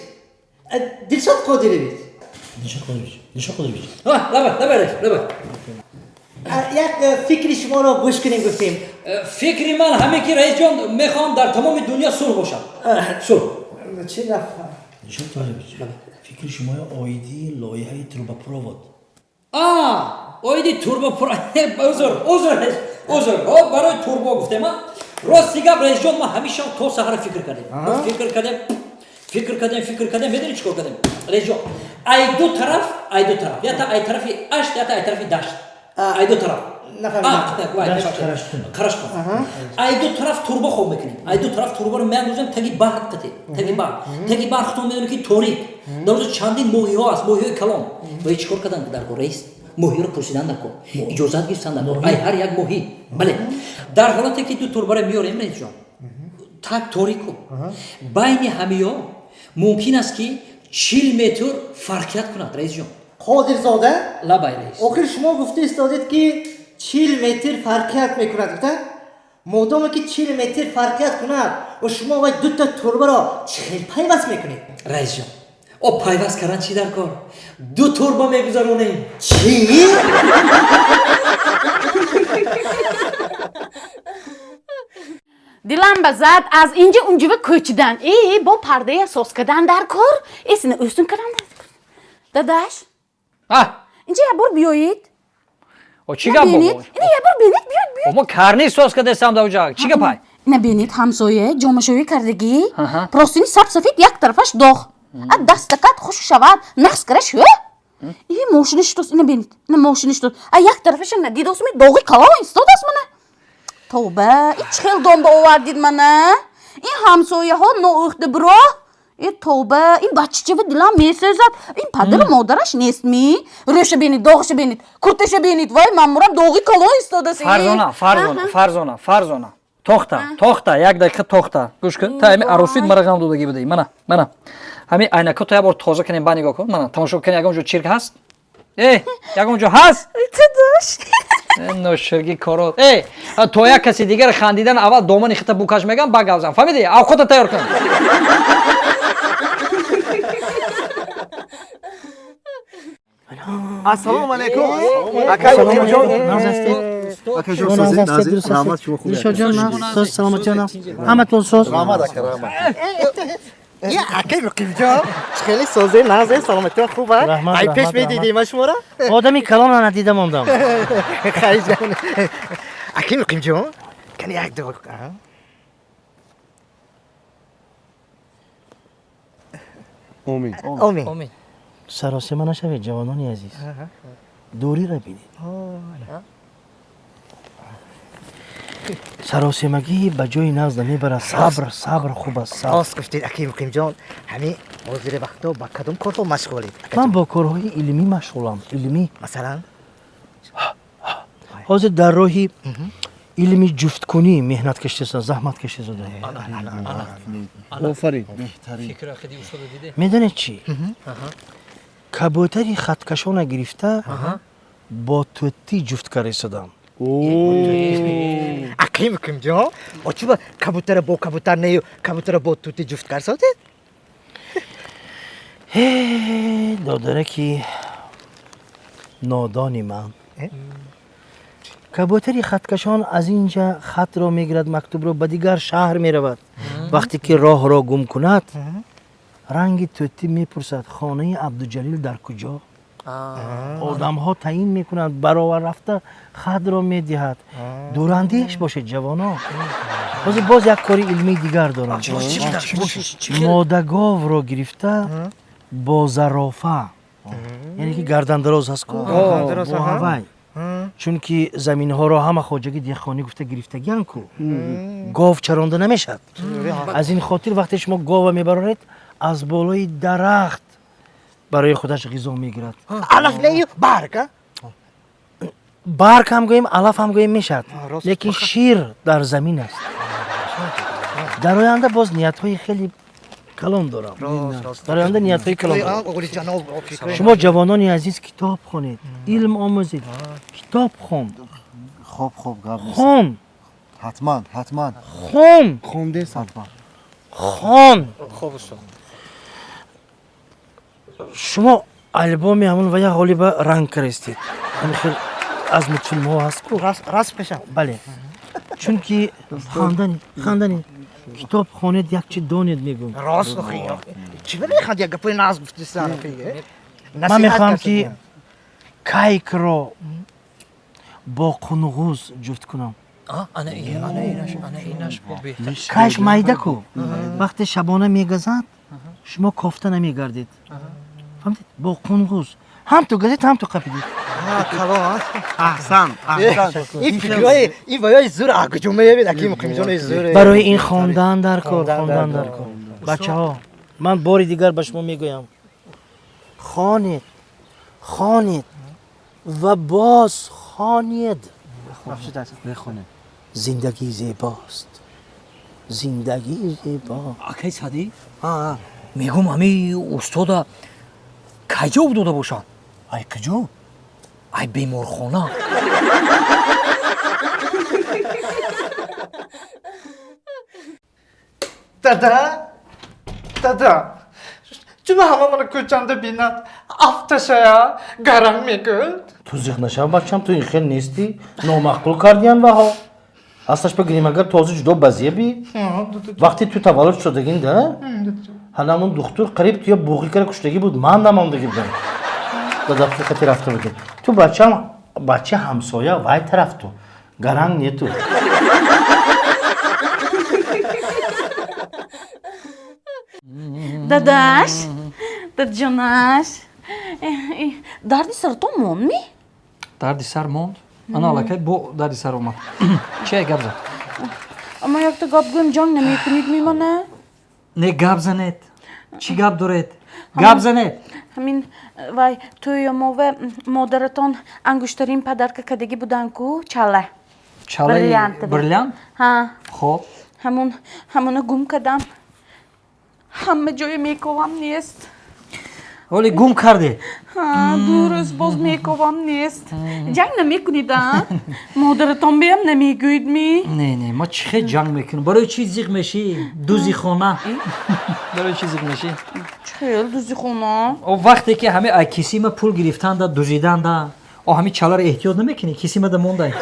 یک فکری شما را گوش کنیم گفتیم فکری من همه که رئیس جان میخوام در تمام دنیا صلح باشم صلح چی نفهم نشان طالبیچ فکر شما آیدی لایحه تروبه پروود آیدی توربو عذر برای توربو گفتم راستی گپ رئیس جان ما همیشه تا سحر فکر کردم میدونی چیکار کردم رئیس جان ای دو طرف یا تا ای طرفی اشت یا تا ای طرفی دشت ای دو طرف قرشقون ای دو طرف توربه خوب میکنیم ای دو طرف توربه رو میاندازیم تگی بحر تگی بحر خودتون میدونی که تاریک در اونجا چندین ماهی ها است ماهی های کلان باید چیکار کردن در کار رئیس ماهی رو پرسیدن در کار اجازت گرفتن در کار ای هر یک ماهی بله در حالتی که دو توربه رو میاریم رئیس جان تک تاریکو بین همه ها ممکن است که 40 متر فرقیت کند رئیس جان قادرزاده لبای رئیس آخر شما گفته استادید که 40 متر فرقیت میکند گفته مادامی که 40 متر فرقیت کند و شما باید 2 تا تربه را 40 پیوست میکنید رئیس جان او پیوست کردن چی در کار 2 تربه میگذارونیم چی؟ دلم بزد از اینجا اونجا کوچیدن با پرده احساس کردن در کار اینو üstün کردن داداش اینجا یه بار بیایید او چی گپ بابا اینو یه بار ببینید بیاید ما کار نیست سوس کده سام دوجا چی گپای نبینید همسایه جامشویی کردگی پروستینی سب سفید یک طرفش داغ دستکت خوش شود نقص کرش این موشنش توست اینو بینید این موشنش توست یک طرفش ندید اسمی داغی کلا ایستاد است منه توبه این چخیل دنبه آوردید منه این همسایه ها نوخته برا این توبه این بچه چه به دلم میسازد این پدر و مادرش نیست می روش بینید داغش بینید کرتش بینید وای من مرم داغی کلا ایستاد است فرزانه توختا یک دقیقه توختا گوش کن تا همین عروسیت مرا غم دودگی بده منم همین عینکا تو یه بار تازه کنیم با نگاه کن منم تماشا کنی یگم جو چیرک هست یگم جو هست نوشرگی کارو تو یک کسی دیگر خندیدن اول دومن خطه بوکاش میگم باگازم فهمیدی او خودت تیار کن السلام علیکم سلامت جانم همتون سوز اکی رقیب جان خیلی سوزه نازه سلامتی خوبه ای پیش میدیدیم شما را آدمی کلان را ندیده موندم خیلی جان اکی رقیب جان کنی یک دور امین سراسیمه نشوید جوانانی عزیز دوری را بینید سراسیمگی به جای نزد میبره صبر خوب است راست گفتید اکی مقیم جان همین حاضر وقتا با کدوم کارها مشغولید من با کارهای علمی مشغولم علمی مثلا حاضر در راهی علمی جفت کنی مهنت کشته زحمت کشته زده آفرین میدونید چی کبوتری خطکشان گرفته با توتی جفت کاری شدم اکی مقیم جان چی با کبوتر با کبوتر نیو کبوتر با توتی جفت کار ساختید دادره که نادانی من کبوتری خطکشان از اینجا خط را میگیرد مکتوب را به دیگر شهر میرود وقتی که راه را گم کند رنگ توتی میپرسد خانه عبدالجلیل در کجا آدم ها تعیین میکنند برابر رفته خط را میدهد دوراندیش باشه جوانا باز یک کاری علمی دیگر دارم ماده گاو را گرفته با زرافه یعنی که گردن دراز هست با هوای چون که زمین ها را همه خواجگی دیخانی گفته گرفتگیان کو گاو چرانده نمیشد از این خاطر وقتی شما گاو میبرید از بالای درخت برای خودش غذا میگیرد علف نیو برگ هم گوییم علف هم گوییم میشد لیکن شیر در زمین است در آینده باز نیت های خیلی کلان دارم در آینده نیت های کلان دارم شما جوانانی عزیز کتاب خونید علم آموزید کتاب خون خب خون حتما خون خونده خون شما البوم همون و یا حالی به رنگ کرستید همین خیلی از متفیلم ها هست کو راست پیشم بله چون که خواندنی کتاب خوانید یک چی دانید میگم راست خیلی چی میخواد یک گپی ناز گفتی سر من میخوام که کایک رو با قنغوز جفت کنم انا اینش کاش مایده کو وقتی شبانه میگذد شما کافته نمیگردید فهمید با قنغوز هم تو گزید هم تو قپیدید احسن این فکرهای این ویای زور آگو جمعه بید اکی مقیم جانه زوره برای این خواندن در کار بچه ها من باری دیگر به شما میگویم خوانید و باز خوانید زندگی زیباست زندگی زیبا اکی صدی میگم همین استاد کجا بوده باشن ای کجا؟ ای بیمارخانه. دادا چون همه من کوچنده بیند افتشایا گرم میگود تو زیخ نشو بچم تو این خیل نیستی نامعقول کردیم و ها اصلش بگیریم اگر تازه جدا بزیه بی وقتی تو تولد شدگین ده همون دکتر قریب توی بوغی کره کشتگی بود من نماندگی بودم دادا خطی رفته بودیم تو بچه همسایه وای طرف تو گرنگ نیه تو داداش دادجاناش дарди сарто мондми دردی سر موند؟ انا علاقه با دردی سر اومد. چه گپ زد؟ аммо якта гап гӯям ҷанг намекунид мемона نه گپ زنید. چی گپ دارید؟ گپ زنید. ҳамин вай тӯёмова модаратон ангуштарин падарка кадагӣ будан ку чала چاله بریلیانت؟ ҳа خب ҳамона гум кардам ҳама ҷое мековам нест ولی گم کردی؟ ду рӯз боз мековам нест ҷанг намекунида модаратон беам намегӯед ми نه ما چی خیلی جنگ میکنیم برای چی زیغ میشی؟ دوزی خانه برای چی زیغ میشی؟ чихел дузи хона او وقتی که همه ای کسی ما پول گرفتن دا دوزیدن دا او همه چاله را احتیاط نمیکنی کسی ما دا مونده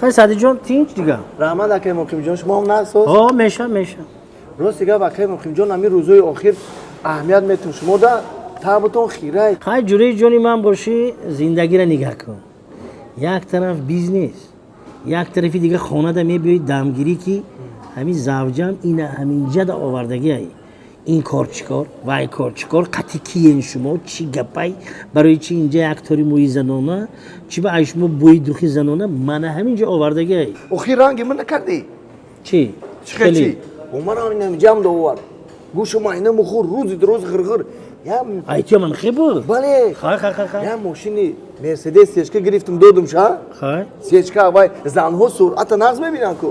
خیلی سعدی جان تینچ دیگه رحمت اکای مقیم جان شما هم نساز ها میشه راست دیگه اکای مقیم جان همین روزهای آخر اهمیت میتون شما دا تابتون خیره خیلی جوری جانی من باشی زندگی را نگاه کن یک طرف بیزنس یک طرفی دیگه خانه دا میبیایی دمگیری که همین زوجم این همینجا دا آوردگی هایی این کار چیکار وای کار چیکار قطعی کیین شما چی گپای برای چی اینجا یک طوری موی زنانه چی با شما بوی دوخی زنانه من همینجا آوردگی هایی اخی رنگ من نکردی چی؟ چی؟ عمر همین نمیجام دوار گوش ما اینه مخور روز غرغر یا ایتیا من خیلی بود؟ بله خواهی یا ماشینی مرسدس سیچکه گرفتم دادم شا خواهی؟ سیچکه وای زنها سرعت نقص میبینن کو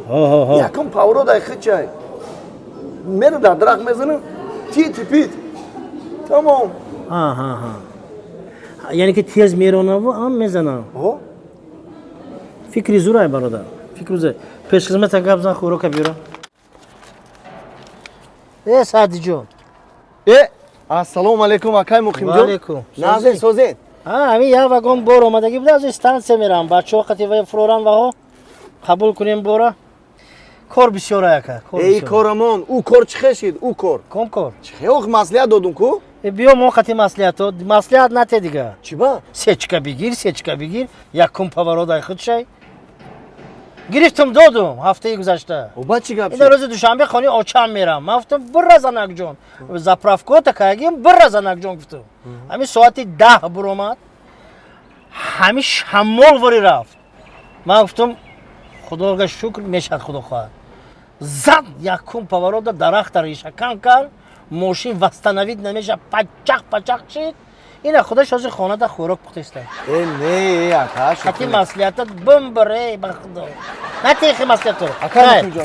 یکم پاورو دای خود چای میره در درخت میزنم تیت پیت تمام ها یعنی که تیز میرونه و هم میزنم فکری زورای برادر فکر زور پیش خدمت گپ زن خورو کبیرا سعدی جون السلام علیکم اکای مقیم جان علیکم نازن سوزن همین یه واگن بور اومدگی بود از استانسه میرم بچه‌ها قطعه فلوران و ها قبول کنیم بورا کار بسیار یکه ای کارمون او کار چه خشید او کار کم کار چه اوخ مسئله دادون کو بیا ما قطعی مسئله نته دیگه چی با سچکا بگیر یک کم پاورو دای خود شای گرفتم دادم هفته گذشته او با چی گپ این روز دوشنبه خانه آچم میرم من گفتم بر زنک جون زاپرافکو تا کاگیم بر زنک جون گفتم همین ساعت 10 برآمد همین شمال وری رفت من گفتم خدا را شکر میشد خدا خواهد زد یک کم پاورو دا درخت ریشه کن کرد ماشین وستنوید نمیشه پچق شد این خودش از خانه دا خوراک پختسته نه اکاش حتی مسئولیتت بم بره بخدا نه تیخی مسئولیت تو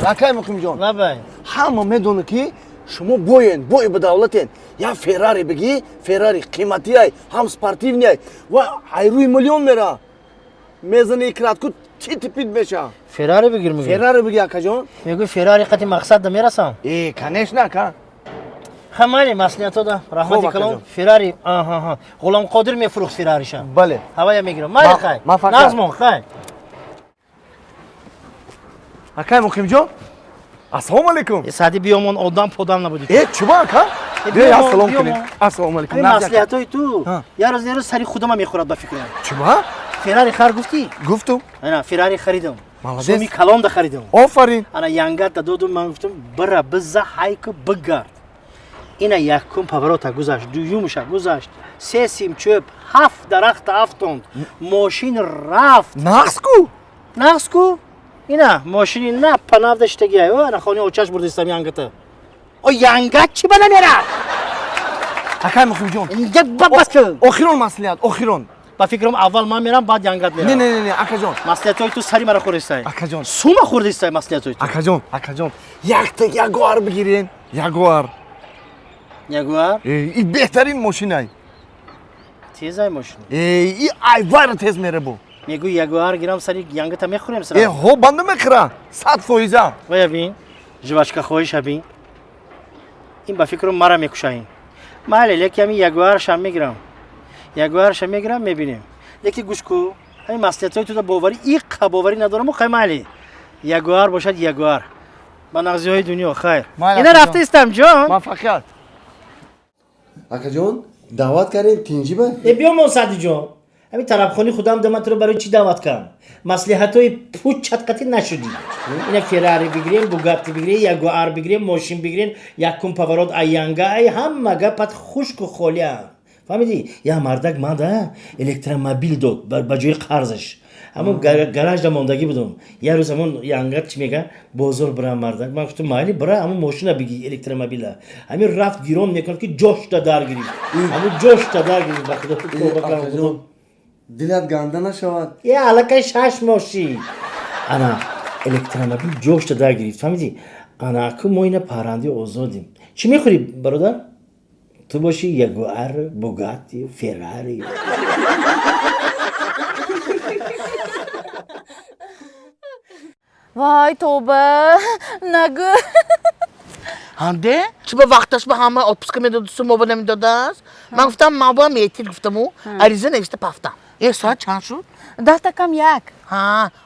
اکای مقیم جان نبای همه میدونه که شما بوی به دولتین یا فراری بگی فراری قیمتی های هم سپارتیونی های و روی میلیون میره میزنه اکرات کو تیت پیت میشه فراری بگیر میگه فراری بگی اکا جان میگه فراری قطعی مقصد دا میرسم کنش نکن همانی مسئولیت دا رحمتی کلام فراری غلام قادر میفروخت فراریشم بله هوای میگیرم من خیلی نظمون خیلی اکای مقیم جان السلام علیکم یه ساعتی بیامون آدم پودم نبودی چی با اکا؟ بیا السلام کنیم السلام علیکم این مسئولیت های تو یه روز سری خودم میخورد با فکرم چی با؟ فراری خر گفتی؟ گفتم نه فراری خریدم مالدیس شمی کلام دا خریدم آفرین انا ینگت دا دودم من گفتم برا بزا هایک بگرد اینا یک کم پاوروتا گذاشت دویومش گذاشت سه سیم چوب 7 درخت افتوند ماشین رفت نقص کو اینا ماشین نه پناه داشتگی انا خانه اوچاش بردستم ینگته او ینگت چی بنا میره اکای مقیم جان اینجا بابا اخیرون مسئولیت اخیرون با فکرم اول من میرم بعد ینگت میرم نه اکا جان مسئولیت های تو سری مرا خوردستای اکا جان سوما خوردستای مسئولیت های تو اکا جان یک گوار بگیرین یک گوار ягуар این بهترین ماشینه тезай мошин این айвар تیز میره بو мегӯ ягуар гирам сари янгата мехӯрем сара هو بنده میخرا 100%. вая бин жвачка хоҳиша бин ин ба фикру мара мекушаин мале леки ҳамин ягуаршам мегирам мебинем леки гӯш кӯ ҳамин маслиҳатҳои туда боварӣ иққа боварӣ надорам хай мале ягуар бошад ягуар ба нағзиҳои дунё хайр ина рафта истам ҷон موفقیت. акаҷон даъват кардем тинҷӣ ба биё монсадиҷон ҳамин тарабхони худам дама туро барои чӣ даъват кардам маслиҳатҳои пуч чатқатӣ нашудӣ ина феррари бигирем бугатти бигирем ягуар бигирем мошин бигирем якум паворот аянга ай ҳама гапат хушку холиам фаҳмидӣ я мардак манда электромобил дод ба ҷои қарзаш ҳамон гаражда мондагӣ будам як рӯз ҳамон янгат чӣ мегӯяд бозор бирам мардак ман гуфтам майли бира ҳамон мошина бигӣ электромобила ҳамин рафт гирон мекунад ки ҷошта дар гирифт ҳамон ҷошта дар гирифт ба худо тавба кардам дилат ганда нашавад я аллакай 6 мошин ана электромобил ҷошта дар гирифт фаҳмидӣ ана аку мо ина паррандаи озодим чӣ мехӯрӣ бародар ту боши ягуар бугатти феррари вай тоба нагӯ ҳамде чӣ ба вақташ ба ҳама отпуска медодасту моба намедодааст ман гуфтам моба метир гуфтаму ариза навишта пафтам соат чанд шуд 10 кам 1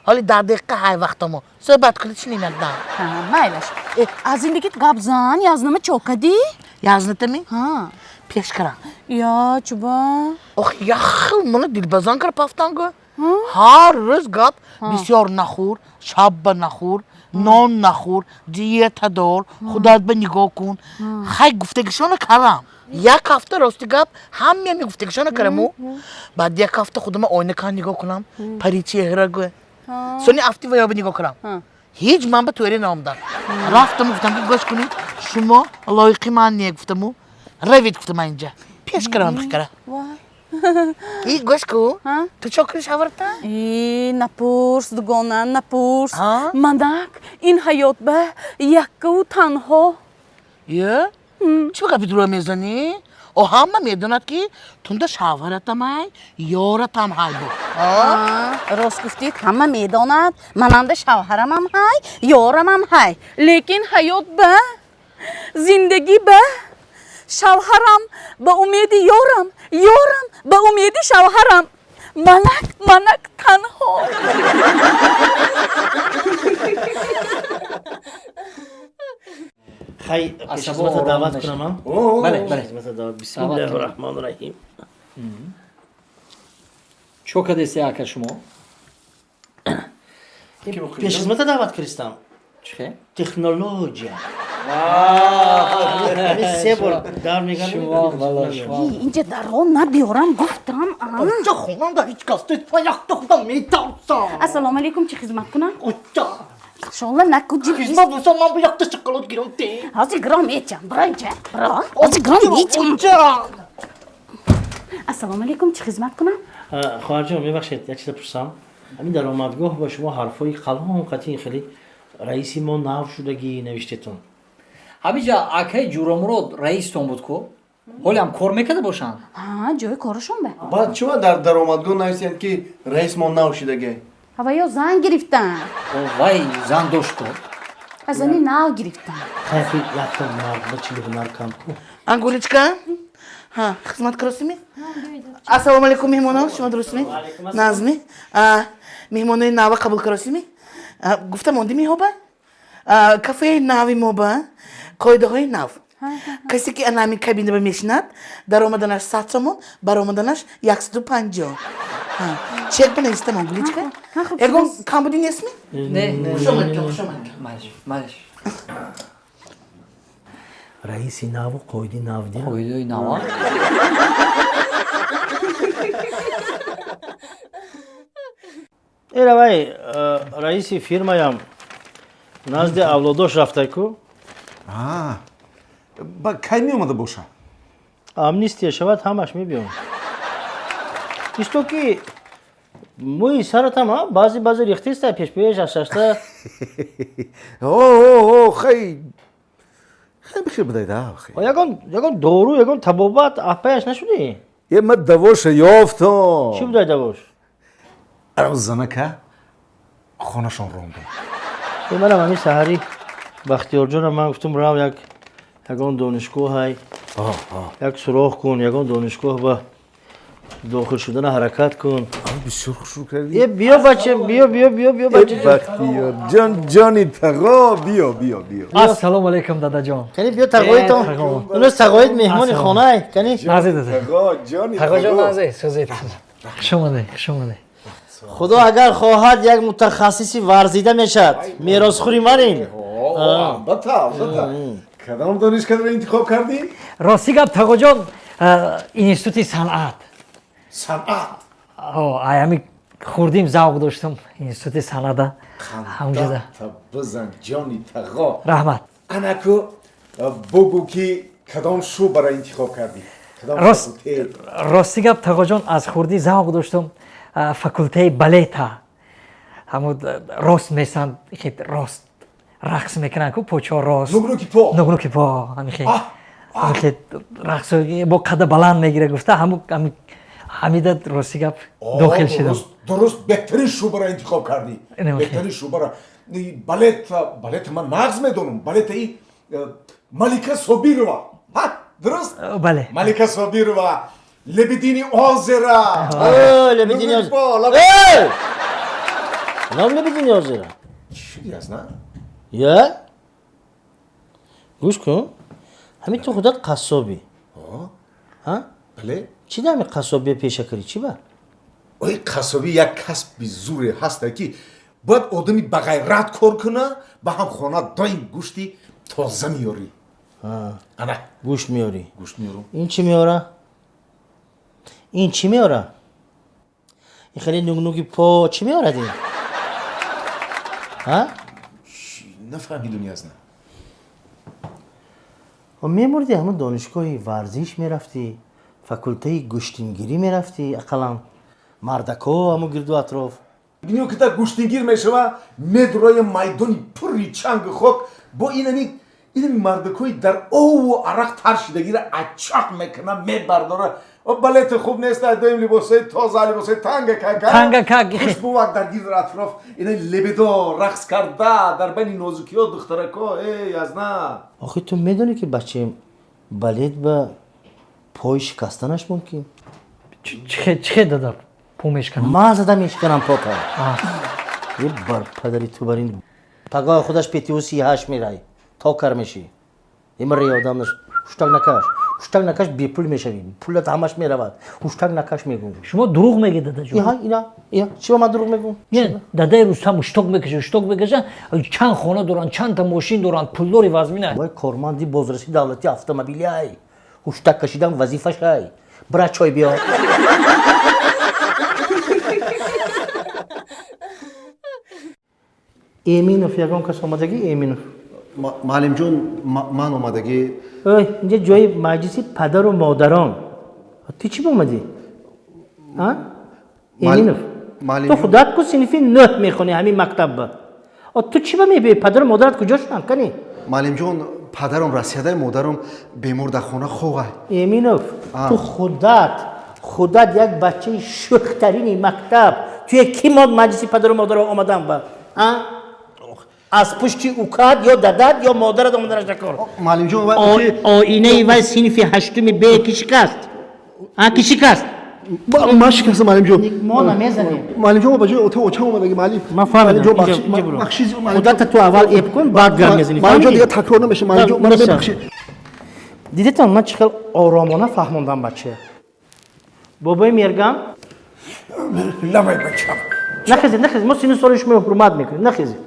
ҳоли 10 дақиқа ҳай вақтамо суҳбат кунӣ чӣ намедам майлаш аз индагит гап зан язнама чокадӣ язнатами пешкара я чуба ох яхл мана дилбазан кара пафтанго ҳар рӯз гап бисёр нахӯр шабба нахӯр нон нахӯр диета дор худат ба нигоҳ кун хай гуфтагишона карам як ҳафта рости гап ҳамеами гуфтагишона караму баъд як ҳафта худама ойна кан нигоҳ кунам пари чеҳра гӯ сони афти ва ёба нигоҳ кунам ҳеҷ ман ба туэре наомдам рафтаму гуфтам ки гӯш кунед шумо лоиқи ман не гуфтаму равед гуфтам инҷа пешкара ман бихикара и гӯш ку ту чокри шаварта напурс дугона напурс манак ин ҳаёт ба яккаву танҳо чӣ ба гапи дуро мезанӣ ҳама медонад ки тунда шаваратам ҳай ёратам ҳай бо рост гуфтед ҳама медонад мананда шавҳарамам ҳай ёрамам ҳай лекин ҳаёт ба зиндагӣ ба шавҳарам ба умеди ёрам ёрам ба умеди шавҳарам манак танҳо хай пешхизмата даъват кунам бале бисмиллаҳи роҳмони роҳим чо кадеси ака шумо пешхизмата даъват киристам чихе технология се бор дар мегардам шумо вала шумо инҷа дарҳо набиёрам гуфтам ҷа хонанда ҳеҷ кас то яхта худам метавсам ассалому алайкум чӣ хизмат кунам иншолла накуҷи хизмат бусам ман бу яхта шоколод гирам те ҳозир гиром мечам биро инҷа биро ҳозир гиром мечам ассалому алайкум чӣ хизмат кунам хоҳарҷон мебахшед як чиза пурсам ҳамин даромадгоҳ ба шумо ҳарфҳои қалон қатъи хеле раиси мо нав шудагӣ навиштетон ҳаминҷа акаи ҷуромурод раистон буд ку ҳолиам кор мекарда бошанд ҷои корашон ба баъд чива дар даромадгоҳ нависанд ки раис мо навшидаге ҳава ё зан гирифтан вай зан дошту аз ани нав гирифтан хайфи якта марда чили ҳунар кам ку ангуличка хизмат каросими ассалому алайкум меҳмонон шумо дурустми назми меҳмонои нава қабул каросими гуфта монди меҳоба кафеи нави мо ба қоидаҳои нав касе ки анами кабинаба мешинад даромаданаш 100 сомон баромаданаш 150 чек банавистам ангуличка ягон кам буди несми малеш раиси наву қоиди нав дия қоидаи нава эравай раиси фирмаям назди авлодош рафтаку ба кай меомада боша амнистия шавад ҳамаш мебиём исто ки мӯи саратам баъзе рехтеста пешпеш ашашта خیلی بخیر بدهید بخیر یگان دارو یگان تبابت اپایش نشدی؟ یه من دواش یافتم چی بودای دواش؟ زنه که خانهشان روندم منم همین سحری بختیار جانم من گفتم راو یگان دانشگاه های یک سراخ کن یگان دانشگاه با داخل شدن حرکت کن بسیار خوش رو کردی بیا بچه بیا بچه بختیار جانی تقا بیا السلام علیکم دادا جان. کنی بیا تقوی تو اونو تقویت مهمان خانه کنی نازی دادا. تقا جانی تقا جان نازی سوزید. شماده. خدا اگر خواهد یک متخصصی ورزیده میشد میراثخوری منیم البته کدام دانشگاه رو انتخاب کردی؟ راستی گپ تقا جان اینستیتوت صنعت. صنعت همی خوردیم ذوق داشتم اینستیتوت صنعت همونجا ده. بزن جانی تقا رحمت. انکو بگو که کدام شو برای انتخاب کردی راستی گپ تقا جان از خوردی ذوق داشتم فاکولته بالت همون راست میسن خیلی راست رقص میکنن که پوچا راست نگنوکی پا همین خیلی رقص با قد بلند میگیره گفته همیده راستی گپ داخل شدم درست بهترین شو برای انتخاب کردی بهترین شو برای بالت من نغز میدونم بالت ای ملیکه صابیروا درست؟ بله ملیکه صابیروا لبیدینی آزرا لبیدینی آزرا نام لبیدینی آزرا چی هست نه؟ یا؟ گوش کن همین تو خودت قصابی ها؟ بله چی دمی قصابی پیشه کری چی با؟ اوی قصابی یک کسب زوره هسته که باید آدمی بغیرت کار کنه با هم خانه دایم گوشتی تازه میاری آنه گوشت میاری گوشت میارم این چی میاره؟ این چی میاره؟ این خیلی نگنوگی پا چی میاره دیم؟ ها؟ نفهمیدونی از نه و میموردی همون دانشگاه ورزش میرفتی فاکولته گوشتینگیری میرفتی اقلا مردکا همون گرد و اطراف بینیو که تا گوشتینگیر میشوه مدرای میدانی پری چنگ خوک با اینمی مردکوی در او و عرق ترشیدگی را اچاق میکنه میبرداره و بلت خوب نیست دایم لباسای تازه لباسای تنگ خوش بوک در گیر اطراف اینه لبدا رقص کرده در بین نازوکی ها دخترکا ای از نه آخه تو میدونی که بچه بلت با پای شکستنش ممکن چه دادا پو میشکنم ما زده میشکنم پا یه بر پدری تو برین پگاه خودش پیتیو 38 میرای تا کار میشی این ریادم نش هشتگ نکش بی پول میشوی پولت همش میرود هشتگ نکش میگم شما دروغ میگی دادا جان اینا چی من دروغ میگم نه دادا روستا اشتاق میکشه چند خانه دارن چند تا ماشین دارن پولداری وزمینه وای کارمندی بازرسی دولتی اتومبیلی ای هشتگ کشیدن وظیفش ای برا چای بیار ایمینوف یگان کس اومدگی ایمینوف معلم جون من اومدگی اینجا جای مجلسی پدر و مادران تو چی اومدی؟ ایمینوف تو خودت کو صنفی 9 میخونی همین مکتب با تو چی میبی پدر و مادرت کجاشون کنی؟ معلم جون پدرم رسیده مادرم بیمار در خونه خوبه ایمینوف تو خودت یک بچه شوخترینی مکتب توی کی مجلسی پدر و مادر آمدن با از پشتی اوکاد یا دادت یا مادرت آمدنش نکار معلم جون آینه و صنف هشتم ب کی شکست؟ کی شکست؟ ما شکست معلم جون ما نمیزنیم معلم جون با جای اوچه اومدگی معلم ما فهمیدم بخشید خودت تو اول اپ کن بعد گام میزنی معلم جون دیگه تکرار نمیشه معلم جون منو ببخشید دیدیتون من چقدر آرامانه فهموندم بچه بابای میرگم لامای بچم نخیزید ما سین سال شما حرمت میکنیم نخیزید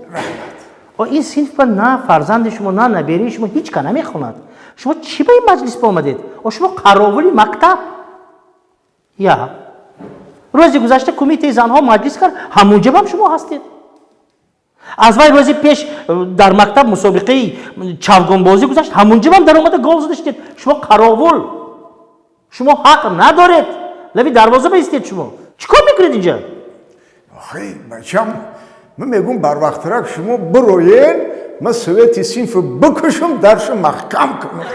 این صنف با نه فرزند شما نه نبیری شما هیچ که نمیخوند شما چی به این مجلس با آمدید؟ شما قراولی مکتب یا روزی گذشته کمیته زنها مجلس کرد همونجا هم شما هستید از وای روزی پیش در مکتب مسابقه چوگان بازی گذشت همونجا هم در اومده گل زدید شما قراول شما حق ندارید لبی دروازه بایستید شما چیکار میکنید اینجا؟ آخه بچم من میگم بر وقت شما بروین من سویت صنف بکشم درش محکم کنم.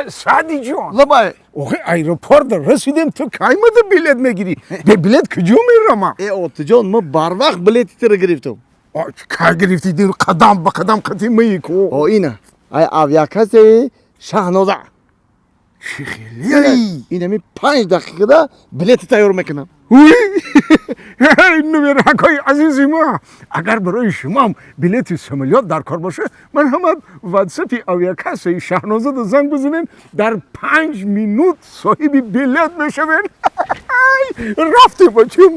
سعدی جان لبای اوه ایروپورت رسیدیم تو کی مده بلیت میگیری؟ به بلیت کجا میرم؟ اوت جان ما بر وقت بلیتی تر گرفتم. که گرفتی دیر قدم به قدم قدیم میکو. او اینه ای اویاکاس شاهنوزه. چی خیلی؟ اینه می 5 دقیقه ده بلیت تیار میکنم. وی نمیرکای عزیزی ما اگر برای شما هم بلیت سمالیات در کار باشه مرحمت واتساپی اویاکاس شاهنوزه رو زنگ بزنین در 5 مینوت صاحب بلیت بشوین. رفته باشیم.